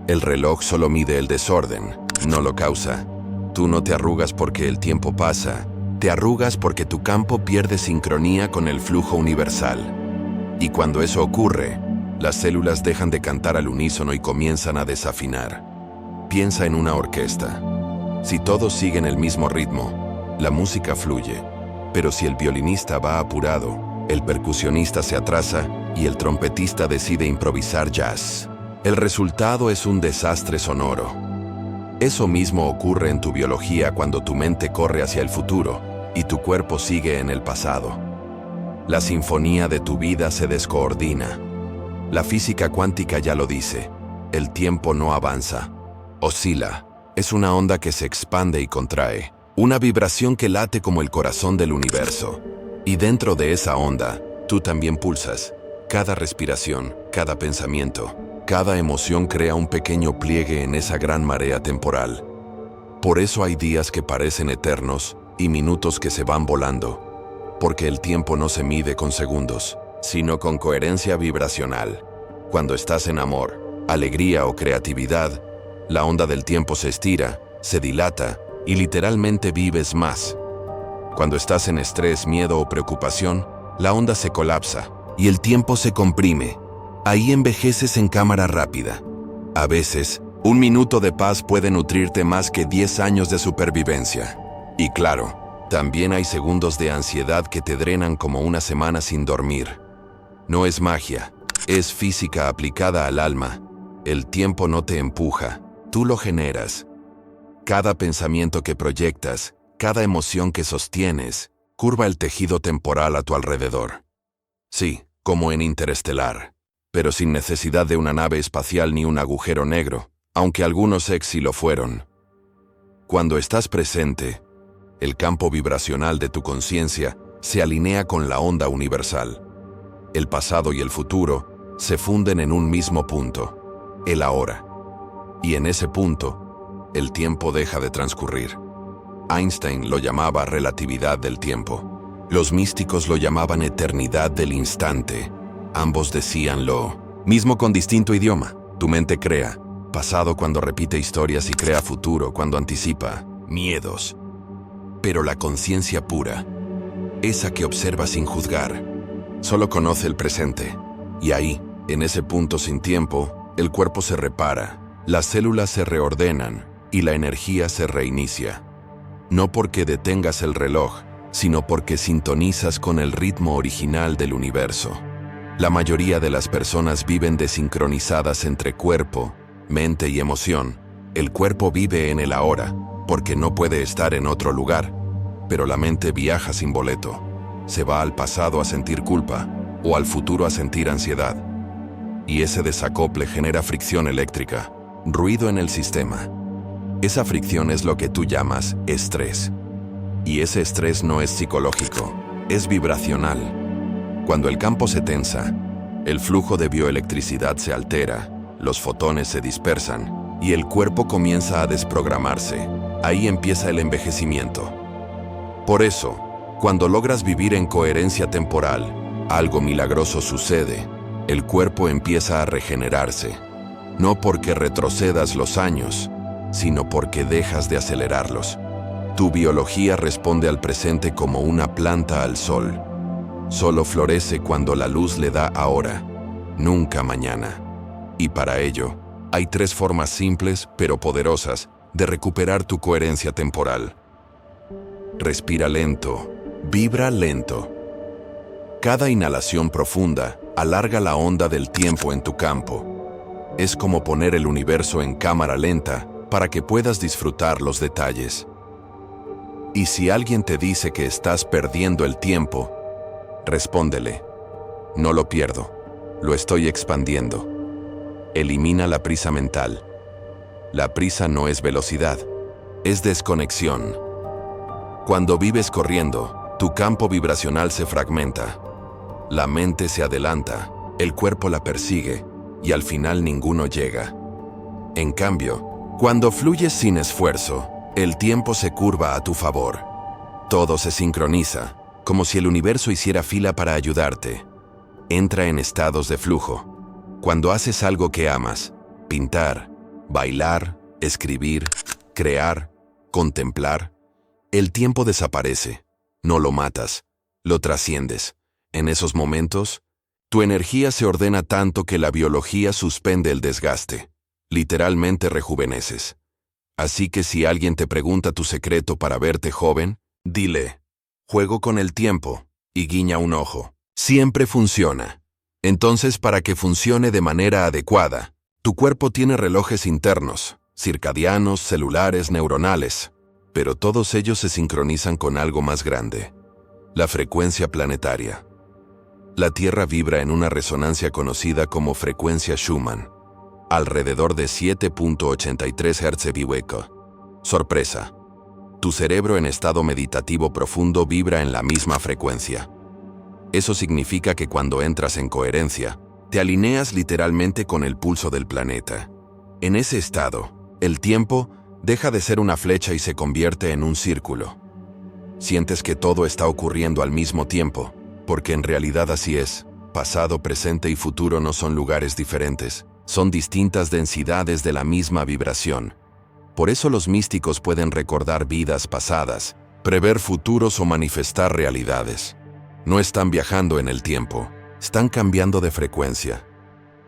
El reloj solo mide el desorden, no lo causa. Tú no te arrugas porque el tiempo pasa, te arrugas porque tu campo pierde sincronía con el flujo universal. Y cuando eso ocurre, las células dejan de cantar al unísono y comienzan a desafinar. Piensa en una orquesta. Si todos siguen el mismo ritmo, la música fluye. Pero si el violinista va apurado, el percusionista se atrasa y el trompetista decide improvisar jazz, el resultado es un desastre sonoro. Eso mismo ocurre en tu biología cuando tu mente corre hacia el futuro y tu cuerpo sigue en el pasado. La sinfonía de tu vida se descoordina. La física cuántica ya lo dice. El tiempo no avanza, oscila. Es una onda que se expande y contrae, una vibración que late como el corazón del universo. Y dentro de esa onda, tú también pulsas. Cada respiración, cada pensamiento, cada emoción crea un pequeño pliegue en esa gran marea temporal. Por eso hay días que parecen eternos y minutos que se van volando. Porque el tiempo no se mide con segundos, sino con coherencia vibracional. Cuando estás en amor, alegría o creatividad, la onda del tiempo se estira, se dilata y literalmente vives más. Cuando estás en estrés, miedo o preocupación, la onda se colapsa y el tiempo se comprime. Ahí envejeces en cámara rápida. A veces, un minuto de paz puede nutrirte más que 10 años de supervivencia. Y claro, también hay segundos de ansiedad que te drenan como una semana sin dormir. No es magia, es física aplicada al alma. El tiempo no te empuja, tú lo generas. Cada pensamiento que proyectas, cada emoción que sostienes, curva el tejido temporal a tu alrededor. Sí, como en Interestelar, pero sin necesidad de una nave espacial ni un agujero negro, aunque algunos sí lo fueron. Cuando estás presente, el campo vibracional de tu conciencia se alinea con la onda universal. El pasado y el futuro se funden en un mismo punto, el ahora. Y en ese punto, el tiempo deja de transcurrir. Einstein lo llamaba relatividad del tiempo. Los místicos lo llamaban eternidad del instante. Ambos decían lo mismo con distinto idioma. Tu mente crea pasado cuando repite historias y crea futuro cuando anticipa miedos. Pero la conciencia pura, esa que observa sin juzgar, solo conoce el presente. Y ahí, en ese punto sin tiempo, el cuerpo se repara, las células se reordenan y la energía se reinicia. No porque detengas el reloj, sino porque sintonizas con el ritmo original del universo. La mayoría de las personas viven desincronizadas entre cuerpo, mente y emoción. El cuerpo vive en el ahora, porque no puede estar en otro lugar, pero la mente viaja sin boleto. Se va al pasado a sentir culpa o al futuro a sentir ansiedad. Y ese desacople genera fricción eléctrica, ruido en el sistema. Esa fricción es lo que tú llamas estrés. Y ese estrés no es psicológico, es vibracional. Cuando el campo se tensa, el flujo de bioelectricidad se altera, los fotones se dispersan y el cuerpo comienza a desprogramarse. Ahí empieza el envejecimiento. Por eso, cuando logras vivir en coherencia temporal, algo milagroso sucede. El cuerpo empieza a regenerarse, no porque retrocedas los años, sino porque dejas de acelerarlos. Tu biología responde al presente como una planta al sol. Solo florece cuando la luz le da ahora, nunca mañana. Y para ello, hay 3 formas simples pero poderosas de recuperar tu coherencia temporal. Respira lento, vibra lento. Cada inhalación profunda alarga la onda del tiempo en tu campo. Es como poner el universo en cámara lenta para que puedas disfrutar los detalles. Y si alguien te dice que estás perdiendo el tiempo, respóndele: no lo pierdo, lo estoy expandiendo. Elimina la prisa mental. La prisa no es velocidad, es desconexión. Cuando vives corriendo, tu campo vibracional se fragmenta. La mente se adelanta, el cuerpo la persigue y al final ninguno llega. En cambio, cuando fluyes sin esfuerzo, el tiempo se curva a tu favor. Todo se sincroniza, como si el universo hiciera fila para ayudarte. Entra en estados de flujo. Cuando haces algo que amas, pintar, bailar, escribir, crear, contemplar, el tiempo desaparece. No lo matas, lo trasciendes. En esos momentos, tu energía se ordena tanto que la biología suspende el desgaste. Literalmente rejuveneces. Así que si alguien te pregunta tu secreto para verte joven, dile: juego con el tiempo, y guiña un ojo. Siempre funciona. Entonces, para que funcione de manera adecuada, tu cuerpo tiene relojes internos, circadianos, celulares, neuronales, pero todos ellos se sincronizan con algo más grande: la frecuencia planetaria. La Tierra vibra en una resonancia conocida como frecuencia Schumann, alrededor de 7.83 Hz. Sorpresa. Tu cerebro en estado meditativo profundo vibra en la misma frecuencia. Eso significa que cuando entras en coherencia, te alineas literalmente con el pulso del planeta. En ese estado, el tiempo deja de ser una flecha y se convierte en un círculo. Sientes que todo está ocurriendo al mismo tiempo, porque en realidad así es. Pasado, presente y futuro no son lugares diferentes, son distintas densidades de la misma vibración. Por eso los místicos pueden recordar vidas pasadas, prever futuros o manifestar realidades. No están viajando en el tiempo, están cambiando de frecuencia.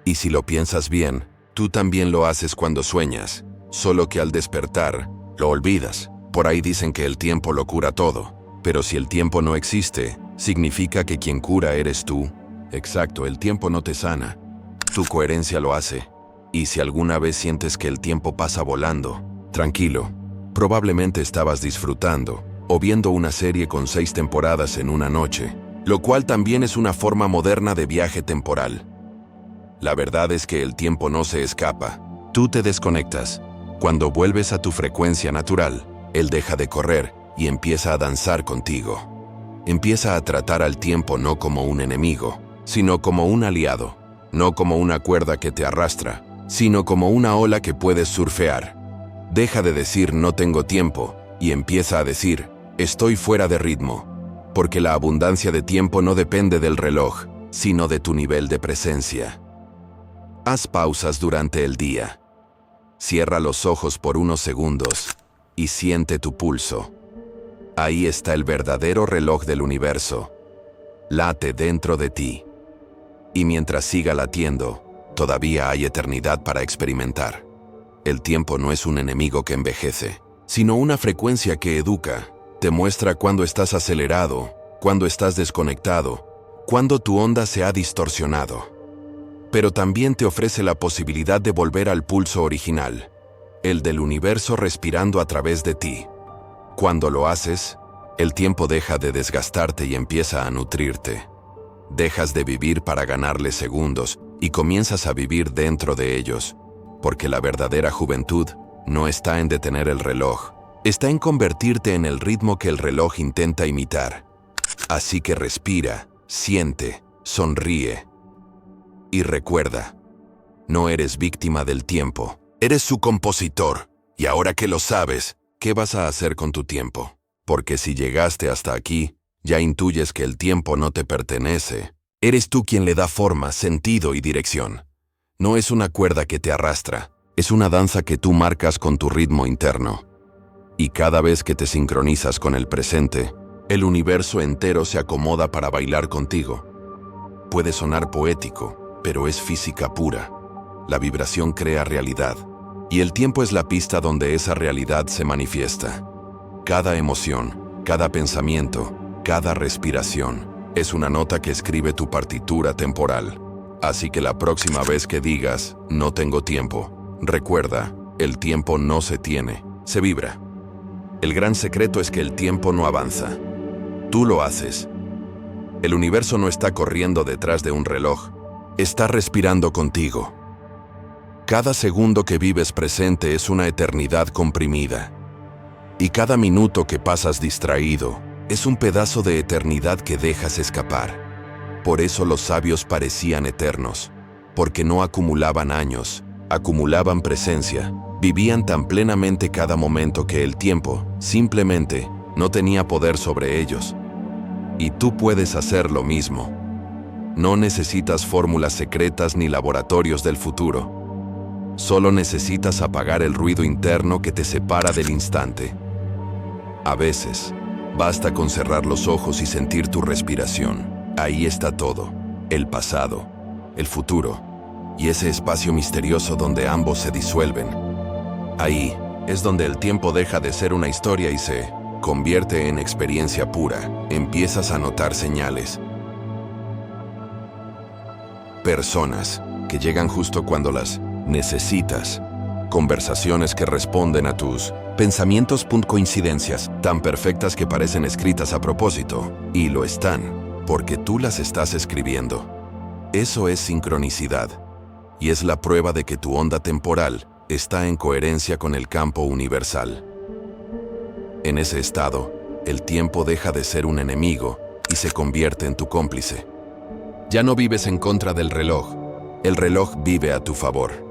Y si lo piensas bien, tú también lo haces cuando sueñas, solo que al despertar, lo olvidas. Por ahí dicen que el tiempo lo cura todo, pero si el tiempo no existe, significa que quien cura eres tú. Exacto, el tiempo no te sana, tu coherencia lo hace. Y si alguna vez sientes que el tiempo pasa volando, tranquilo, probablemente estabas disfrutando o viendo una serie con 6 temporadas en una noche, lo cual también es una forma moderna de viaje temporal. La verdad es que el tiempo no se escapa, tú te desconectas. Cuando vuelves a tu frecuencia natural, él deja de correr y empieza a danzar contigo. Empieza a tratar al tiempo no como un enemigo, sino como un aliado, no como una cuerda que te arrastra, sino como una ola que puedes surfear. Deja de decir no tengo tiempo y empieza a decir estoy fuera de ritmo, porque la abundancia de tiempo no depende del reloj, sino de tu nivel de presencia. Haz pausas durante el día. Cierra los ojos por unos segundos y siente tu pulso. Ahí está el verdadero reloj del universo. Late dentro de ti. Y mientras siga latiendo, todavía hay eternidad para experimentar. El tiempo no es un enemigo que envejece, sino una frecuencia que educa. Te muestra cuando estás acelerado, cuando estás desconectado, cuando tu onda se ha distorsionado. Pero también te ofrece la posibilidad de volver al pulso original, el del universo respirando a través de ti. Cuando lo haces, el tiempo deja de desgastarte y empieza a nutrirte. Dejas de vivir para ganarle segundos y comienzas a vivir dentro de ellos, porque la verdadera juventud no está en detener el reloj, está en convertirte en el ritmo que el reloj intenta imitar. Así que respira, siente, sonríe. Y recuerda, no eres víctima del tiempo, eres su compositor. Y ahora que lo sabes, ¿qué vas a hacer con tu tiempo? Porque si llegaste hasta aquí, ya intuyes que el tiempo no te pertenece. Eres tú quien le da forma, sentido y dirección. No es una cuerda que te arrastra, es una danza que tú marcas con tu ritmo interno. Y cada vez que te sincronizas con el presente, el universo entero se acomoda para bailar contigo. Puede sonar poético, pero es física pura. La vibración crea realidad, y el tiempo es la pista donde esa realidad se manifiesta. Cada emoción, cada pensamiento, cada respiración, es una nota que escribe tu partitura temporal. Así que la próxima vez que digas, no tengo tiempo, recuerda, el tiempo no se tiene, se vibra. El gran secreto es que el tiempo no avanza. Tú lo haces. El universo no está corriendo detrás de un reloj, está respirando contigo. Cada segundo que vives presente es una eternidad comprimida. Y cada minuto que pasas distraído es un pedazo de eternidad que dejas escapar. Por eso los sabios parecían eternos, porque no acumulaban años, acumulaban presencia, vivían tan plenamente cada momento que el tiempo, simplemente, no tenía poder sobre ellos. Y tú puedes hacer lo mismo. No necesitas fórmulas secretas ni laboratorios del futuro. Solo necesitas apagar el ruido interno que te separa del instante. A veces, basta con cerrar los ojos y sentir tu respiración. Ahí está todo, el pasado, el futuro, y ese espacio misterioso donde ambos se disuelven. Ahí es donde el tiempo deja de ser una historia y se convierte en experiencia pura. Empiezas a notar señales. Personas que llegan justo cuando las necesitas. Conversaciones que responden a tus pensamientos. Coincidencias tan perfectas que parecen escritas a propósito. Y lo están, porque tú las estás escribiendo. Eso es sincronicidad. Y es la prueba de que tu onda temporal está en coherencia con el campo universal. En ese estado, el tiempo deja de ser un enemigo y se convierte en tu cómplice. Ya no vives en contra del reloj, el reloj vive a tu favor.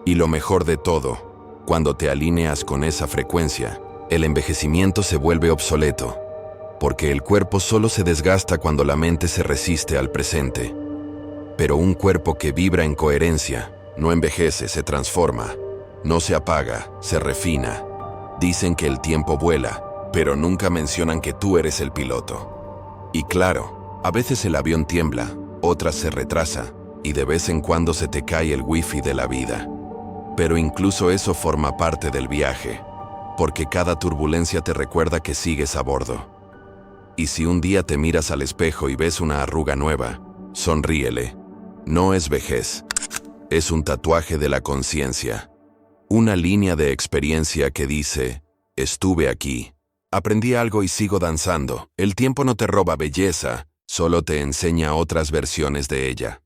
Y lo mejor de todo, cuando te alineas con esa frecuencia, el envejecimiento se vuelve obsoleto, porque el cuerpo solo se desgasta cuando la mente se resiste al presente. Pero un cuerpo que vibra en coherencia no envejece, se transforma, no se apaga, se refina. Dicen que el tiempo vuela, pero nunca mencionan que tú eres el piloto. Y claro, a veces el avión tiembla, otras se retrasa, y de vez en cuando se te cae el wifi de la vida. Pero incluso eso forma parte del viaje, porque cada turbulencia te recuerda que sigues a bordo. Y si un día te miras al espejo y ves una arruga nueva, sonríele. No es vejez, es un tatuaje de la conciencia. Una línea de experiencia que dice, estuve aquí, aprendí algo y sigo danzando. El tiempo no te roba belleza, solo te enseña otras versiones de ella.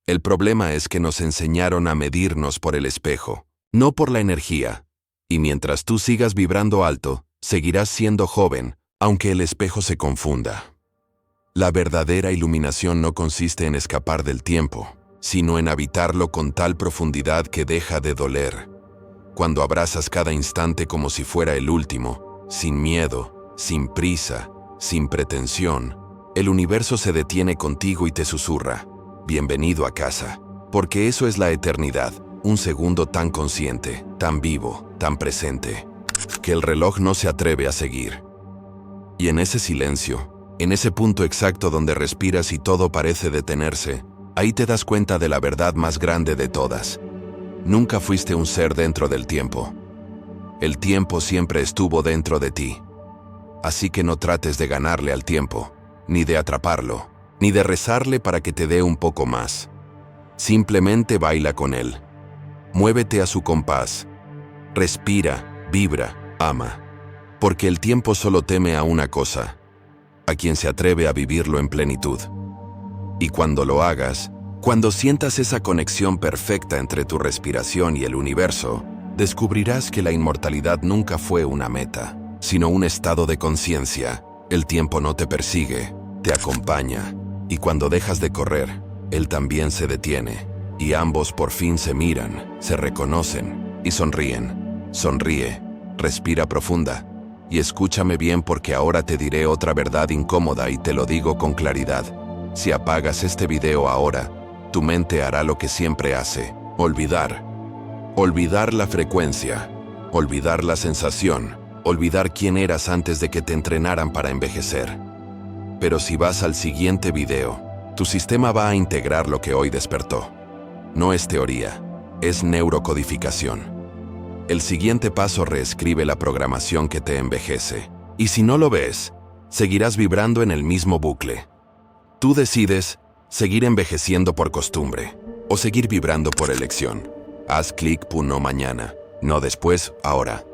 El problema es que nos enseñaron a medirnos por el espejo, no por la energía. Y mientras tú sigas vibrando alto, seguirás siendo joven, aunque el espejo se confunda. La verdadera iluminación no consiste en escapar del tiempo, sino en habitarlo con tal profundidad que deja de doler. Cuando abrazas cada instante como si fuera el último, sin miedo, sin prisa, sin pretensión, el universo se detiene contigo y te susurra, bienvenido a casa, porque eso es la eternidad, un segundo tan consciente, tan vivo, tan presente, que el reloj no se atreve a seguir. Y en ese silencio, en ese punto exacto donde respiras y todo parece detenerse, ahí te das cuenta de la verdad más grande de todas. Nunca fuiste un ser dentro del tiempo. El tiempo siempre estuvo dentro de ti. Así que no trates de ganarle al tiempo, ni de atraparlo, ni de rezarle para que te dé un poco más. Simplemente baila con él. Muévete a su compás. Respira, vibra, ama. Porque el tiempo solo teme a una cosa, a quien se atreve a vivirlo en plenitud. Y cuando lo hagas, cuando sientas esa conexión perfecta entre tu respiración y el universo, descubrirás que la inmortalidad nunca fue una meta, sino un estado de conciencia. El tiempo no te persigue, te acompaña, y cuando dejas de correr, él también se detiene, y ambos por fin se miran, se reconocen, y sonríen. Sonríe, respira profunda, y escúchame bien porque ahora te diré otra verdad incómoda y te lo digo con claridad. Si apagas este video ahora, tu mente hará lo que siempre hace, olvidar. Olvidar la frecuencia, olvidar la sensación, olvidar quién eras antes de que te entrenaran para envejecer. Pero si vas al siguiente video, tu sistema va a integrar lo que hoy despertó. No es teoría, es neurocodificación. El siguiente paso reescribe la programación que te envejece. Y si no lo ves, seguirás vibrando en el mismo bucle. Tú decides seguir envejeciendo por costumbre o seguir vibrando por elección. Haz clic, no mañana, no después, ahora.